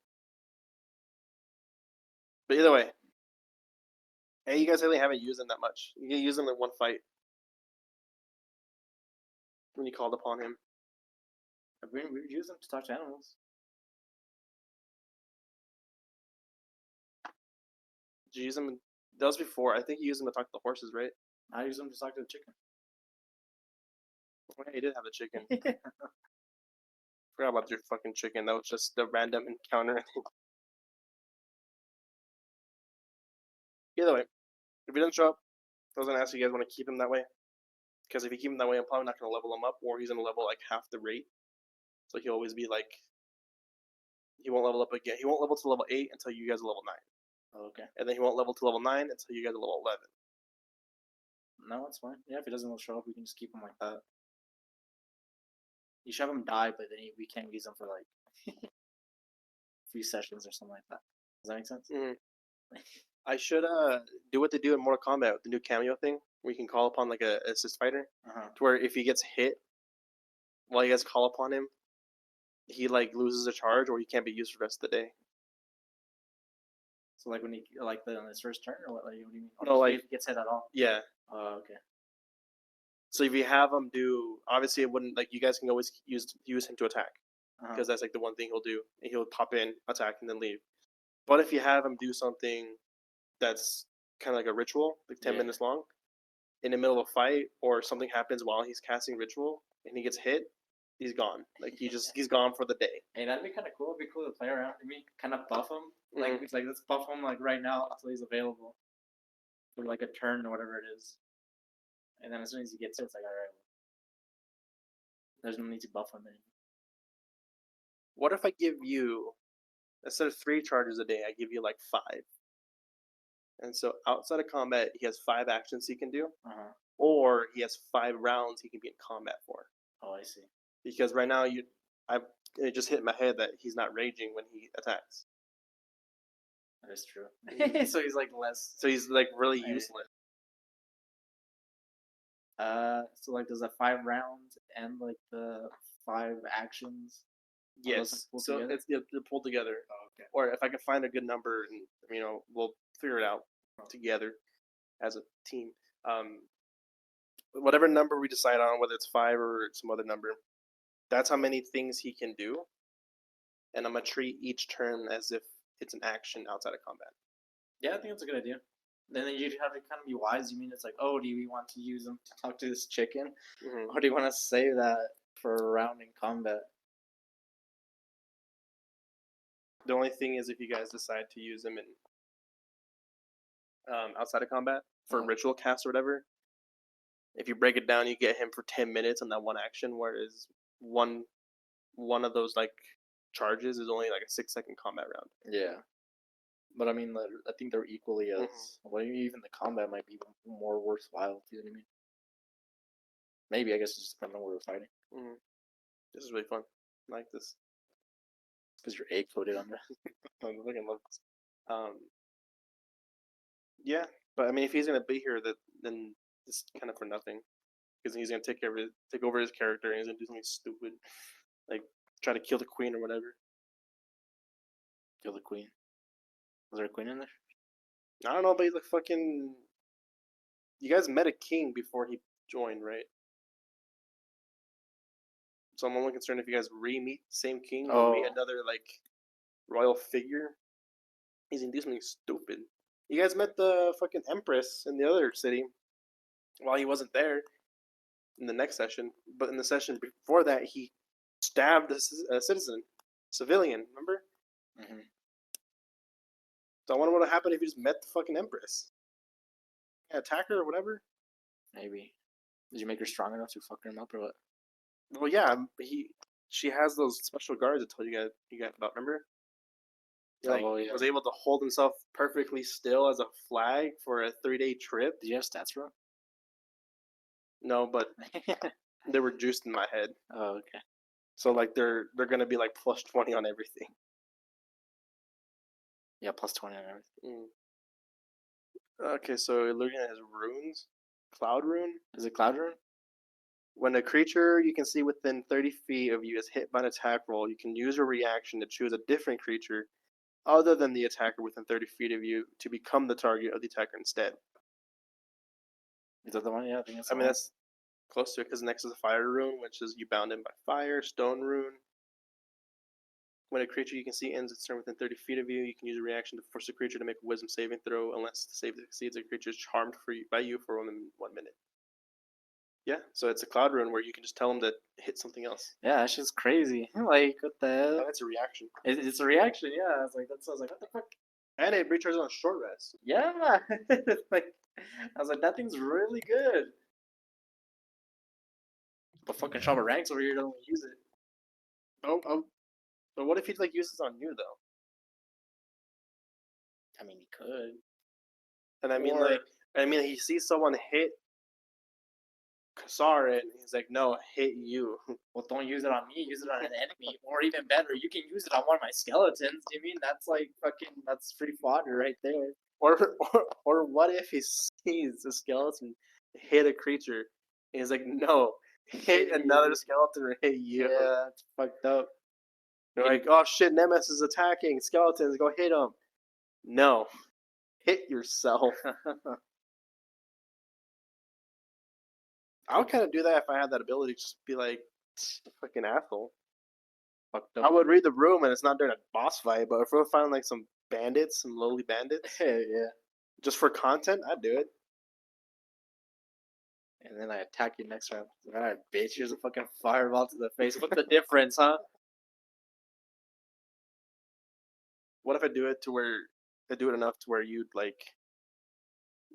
But either way, you guys really haven't used him that much. You use him in one fight when you called upon him. We use him to talk to animals. Did you use him? That was before. I think you used him to talk to the horses, right? I use him to talk to the chicken. Oh, yeah, you did have a chicken. Forgot about your fucking chicken. That was just a random encounter. Either way, if he doesn't show up, I was gonna ask you guys want to keep him that way. Because if you keep him that way, I'm probably not gonna level him up, or he's gonna level like half the rate. So he'll always be like, he won't level up again. He won't level to level 8 until you guys are level 9. Oh, okay. And then he won't level to level 9 until you guys are level 11. No, that's fine. Yeah, if he doesn't show up, we can just keep him like that. You should have him die, but then we can't use him for like a few sessions or something like that. Does that make sense? Mm-hmm. I should do what they do in Mortal Kombat with the new cameo thing, where you can call upon like a assist fighter, to where if he gets hit while you guys call upon him, he like loses a charge or he can't be used for the rest of the day. So like when he on his first turn or what? Like what do you mean? No, like if he gets hit at all. Yeah. Oh, okay. So if you have him do, obviously it wouldn't like you guys can always use him to attack because that's like the one thing he'll do. And he'll pop in, attack, and then leave. But if you have him do something that's kind of like a ritual, like 10 minutes long, in the middle of a fight, or something happens while he's casting ritual and he gets hit, he's gone. Like he's gone for the day. Hey, that'd be kind of cool. It'd be cool to play around. I mean, kind of buff him. Like let's buff him like right now until he's available for like a turn or whatever it is. And then as soon as he gets it, it's like, all right, there's no need to buff him anymore. What if I give you, instead of 3 charges a day, I give you like 5? And so outside of combat, he has 5 actions he can do, or he has 5 rounds he can be in combat for. Oh, I see. Because right now, it just hit in my head that he's not raging when he attacks. That is true. So he's like less. So he's like really useless. So like, does the 5 rounds and like the 5 actions? Yes. So together? they're pulled together. Oh, okay. Or if I can find a good number, and we'll figure it out together as a team. Whatever number we decide on, whether it's 5 or some other number, that's how many things he can do. And I'm gonna treat each turn as if it's an action outside of combat. Yeah, I think that's a good idea. Then you'd have to kind of be wise. You mean it's like, oh, do we want to use him to talk to this chicken, or do you want to save that for a round in combat? The only thing is if you guys decide to use him in outside of combat for ritual cast or whatever, if you break it down, you get him for 10 minutes on that one action, whereas one of those like charges is only like a 6-second combat round. Yeah, but I mean, I think they're equally as. Well, even the combat might be more worthwhile. Do you know what I mean? Maybe, I guess it just depends on where we're fighting. This is really fun. I like this. Because you're egg coated on that. I fucking love this. Yeah, but I mean, if he's gonna be here, then it's kind of for nothing, because he's gonna take over his character, and he's gonna do something stupid, like try to kill the queen or whatever. Kill the queen. Was there a queen in there? I don't know, but he's like fucking. You guys met a king before he joined, right? So I'm only concerned if you guys re-meet the same king or meet another like royal figure. He's gonna do something stupid. You guys met the fucking empress in the other city while he wasn't there in the next session, but in the session before that, he stabbed a citizen, civilian. Remember? Mm-hmm. So I wonder what would happen if you just met the fucking Empress. Yeah, attack her or whatever. Maybe. Did you make her strong enough to fuck him up or what? Well, yeah, she has those special guards I told you guys about. Remember? He Yeah. was able to hold himself perfectly still as a flag for a 3-day trip. Did you have stats for him? No, but they were juiced in my head. Oh, okay. So like they're gonna be like plus 20 on everything. Yeah, plus 20 on everything. Okay, so looking at his runes, Cloud Rune. Is it Cloud Rune? When a creature you can see within 30 feet of you is hit by an attack roll, you can use a reaction to choose a different creature other than the attacker within 30 feet of you to become the target of the attacker instead. Is that the one? Yeah, I think that's I mean, that's close to it because next is a Fire Rune, which is you bound in by fire. Stone Rune. When a creature you can see ends its turn within 30 feet of you, you can use a reaction to force the creature to make a wisdom saving throw unless the save succeeds. The creature is charmed by you for 1 minute. Yeah, so it's a Cloud Rune where you can just tell them to hit something else. Yeah, that's just crazy. Like, what the hell? Yeah, that's a reaction. It's a reaction, yeah. I was like, what the fuck? And it recharges on a short rest. Yeah. Like, I was like, that thing's really good. But fucking Shabba Ranks over here don't use it. Oh. But what if he uses on you though? I mean, he could. And I mean, he sees someone hit Kasar and he's like, no, hit you. Well, don't use it on me. Use it on an enemy, or even better, you can use it on one of my skeletons. You mean that's like fucking? That's free fodder right there. Or what if he sees a skeleton hit a creature and he's like, no, hit another skeleton or hit you. Yeah, it's fucked up. They're like, oh shit, Nemesis is attacking skeletons. Go hit him. No, hit yourself. I would kind of do that if I had that ability. Just be like, fucking asshole. Fucked up. I would read the room and it's not during a boss fight, but if we're finding like some bandits, some lowly bandits, Yeah. just for content, I'd do it. And then I attack you next round. Alright, bitch, here's a fucking fireball to the face. What's the difference, huh? What if I do it enough to where you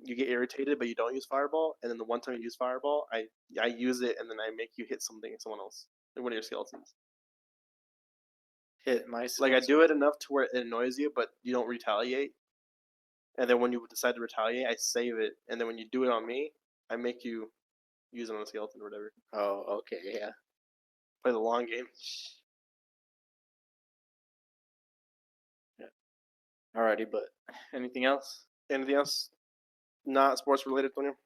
get irritated, but you don't use fireball, and then the one time you use fireball, I use it, and then I make you hit someone else, like one of your skeletons. Hit my Like I do it enough to where it annoys you, but you don't retaliate. And then when you decide to retaliate, I save it, and then when you do it on me, I make you use it on a skeleton or whatever. Oh, okay, yeah. Play the long game. Yeah. Alrighty, but anything else? Anything else not sports related, Toño?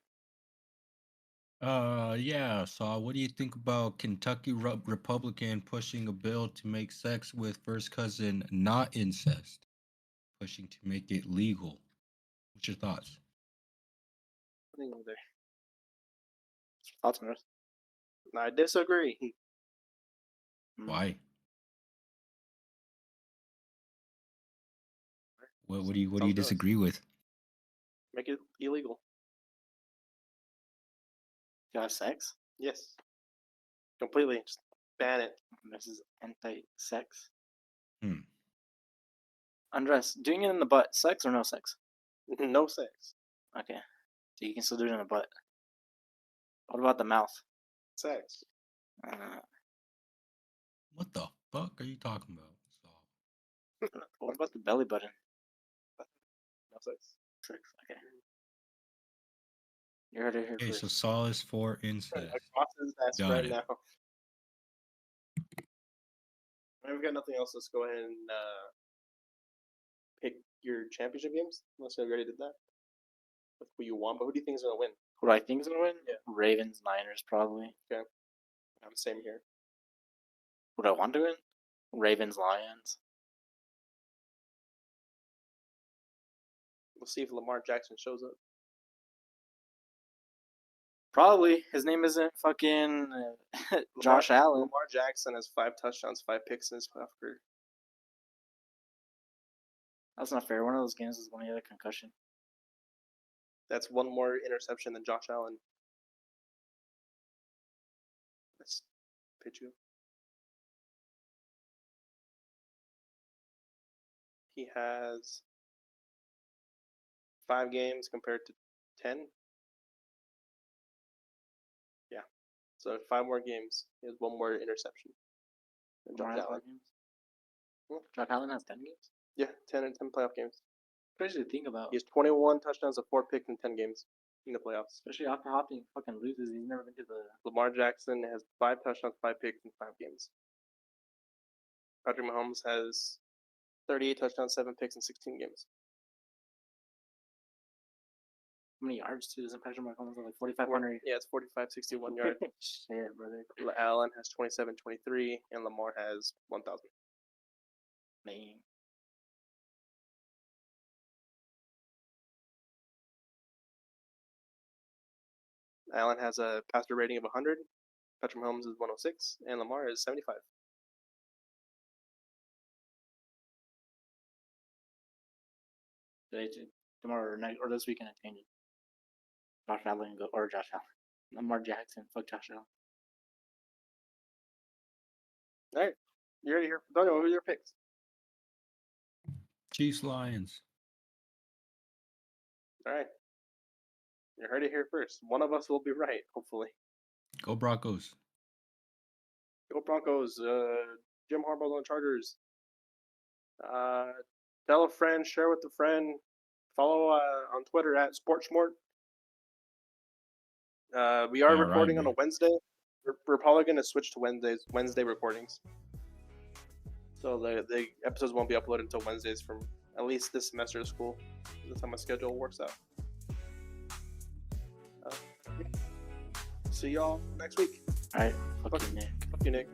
Yeah. So, what do you think about Kentucky Republican pushing a bill to make sex with first cousin not incest, pushing to make it legal? What's your thoughts? Thoughts on this? I disagree. Why? What do you disagree with? Make it illegal. You have sex? Yes. Completely. Just ban it. This is anti-sex. Andres, doing it in the butt, sex or no sex? No sex. Okay. So you can still do it in the butt. What about the mouth? Sex. What the fuck are you talking about? What about the belly button? No sex. Sex. Okay. You heard it here Okay, first. so Saul is for incest. Across his desk Got right it. now. Alright, we've got nothing else. Let's go ahead and pick your championship games. Unless we already did that. With who you want, but who do you think is gonna win? Who do I think is gonna win? Yeah. Ravens, Niners, probably. I'm same here. Who do I want to win? Ravens, Lions. We'll see if Lamar Jackson shows up. Probably. His name isn't fucking Josh Allen. Lamar Jackson has 5 touchdowns, 5 picks in his playoff career. That's not fair. One of those games is when he had a concussion. That's one more interception than Josh Allen. Let's pitch you. he has 5 games compared to 10. Yeah. So 5 more games. He has 1 more interception. than Lamar Josh has Allen. 5 games. Hmm. Josh Allen has 10 games. Yeah, 10 and 10 playoff games. Crazy to think about. He has 21 touchdowns and 4 picks in 10 games in the playoffs. Especially after Hopkins fucking loses, he's never been to the. Lamar Jackson has 5 touchdowns, 5 picks in 5 games. Patrick Mahomes has 38 touchdowns, 7 picks in 16 games. How many yards too? Doesn't Patrick Mahomes have like 4,500? Yeah, it's 45, 61 yards. Shit, brother. Allen has 27, 23, and Lamar has 1,000. Man. Allen has a passer rating of 100. Patrick Mahomes is 106, and Lamar is 75. Tomorrow or this weekend, I change it. Josh Allen or Josh Allen. Lamar Jackson. Fuck Josh Allen. All right, you ready here? Don't know who are your picks. Chiefs, Lions. All right, you heard it here first. One of us will be right, hopefully. Go Broncos. Go Broncos. Jim Harbaugh on Chargers. Tell a friend, share with a friend. Follow on Twitter at SportsSmart. We are recording on a Wednesday. We're probably going to switch to Wednesday recordings. So the episodes won't be uploaded until Wednesdays from at least this semester of school. That's how my schedule works out. See y'all next week. All right. Fuck you, Nick. Fuck you, Nick.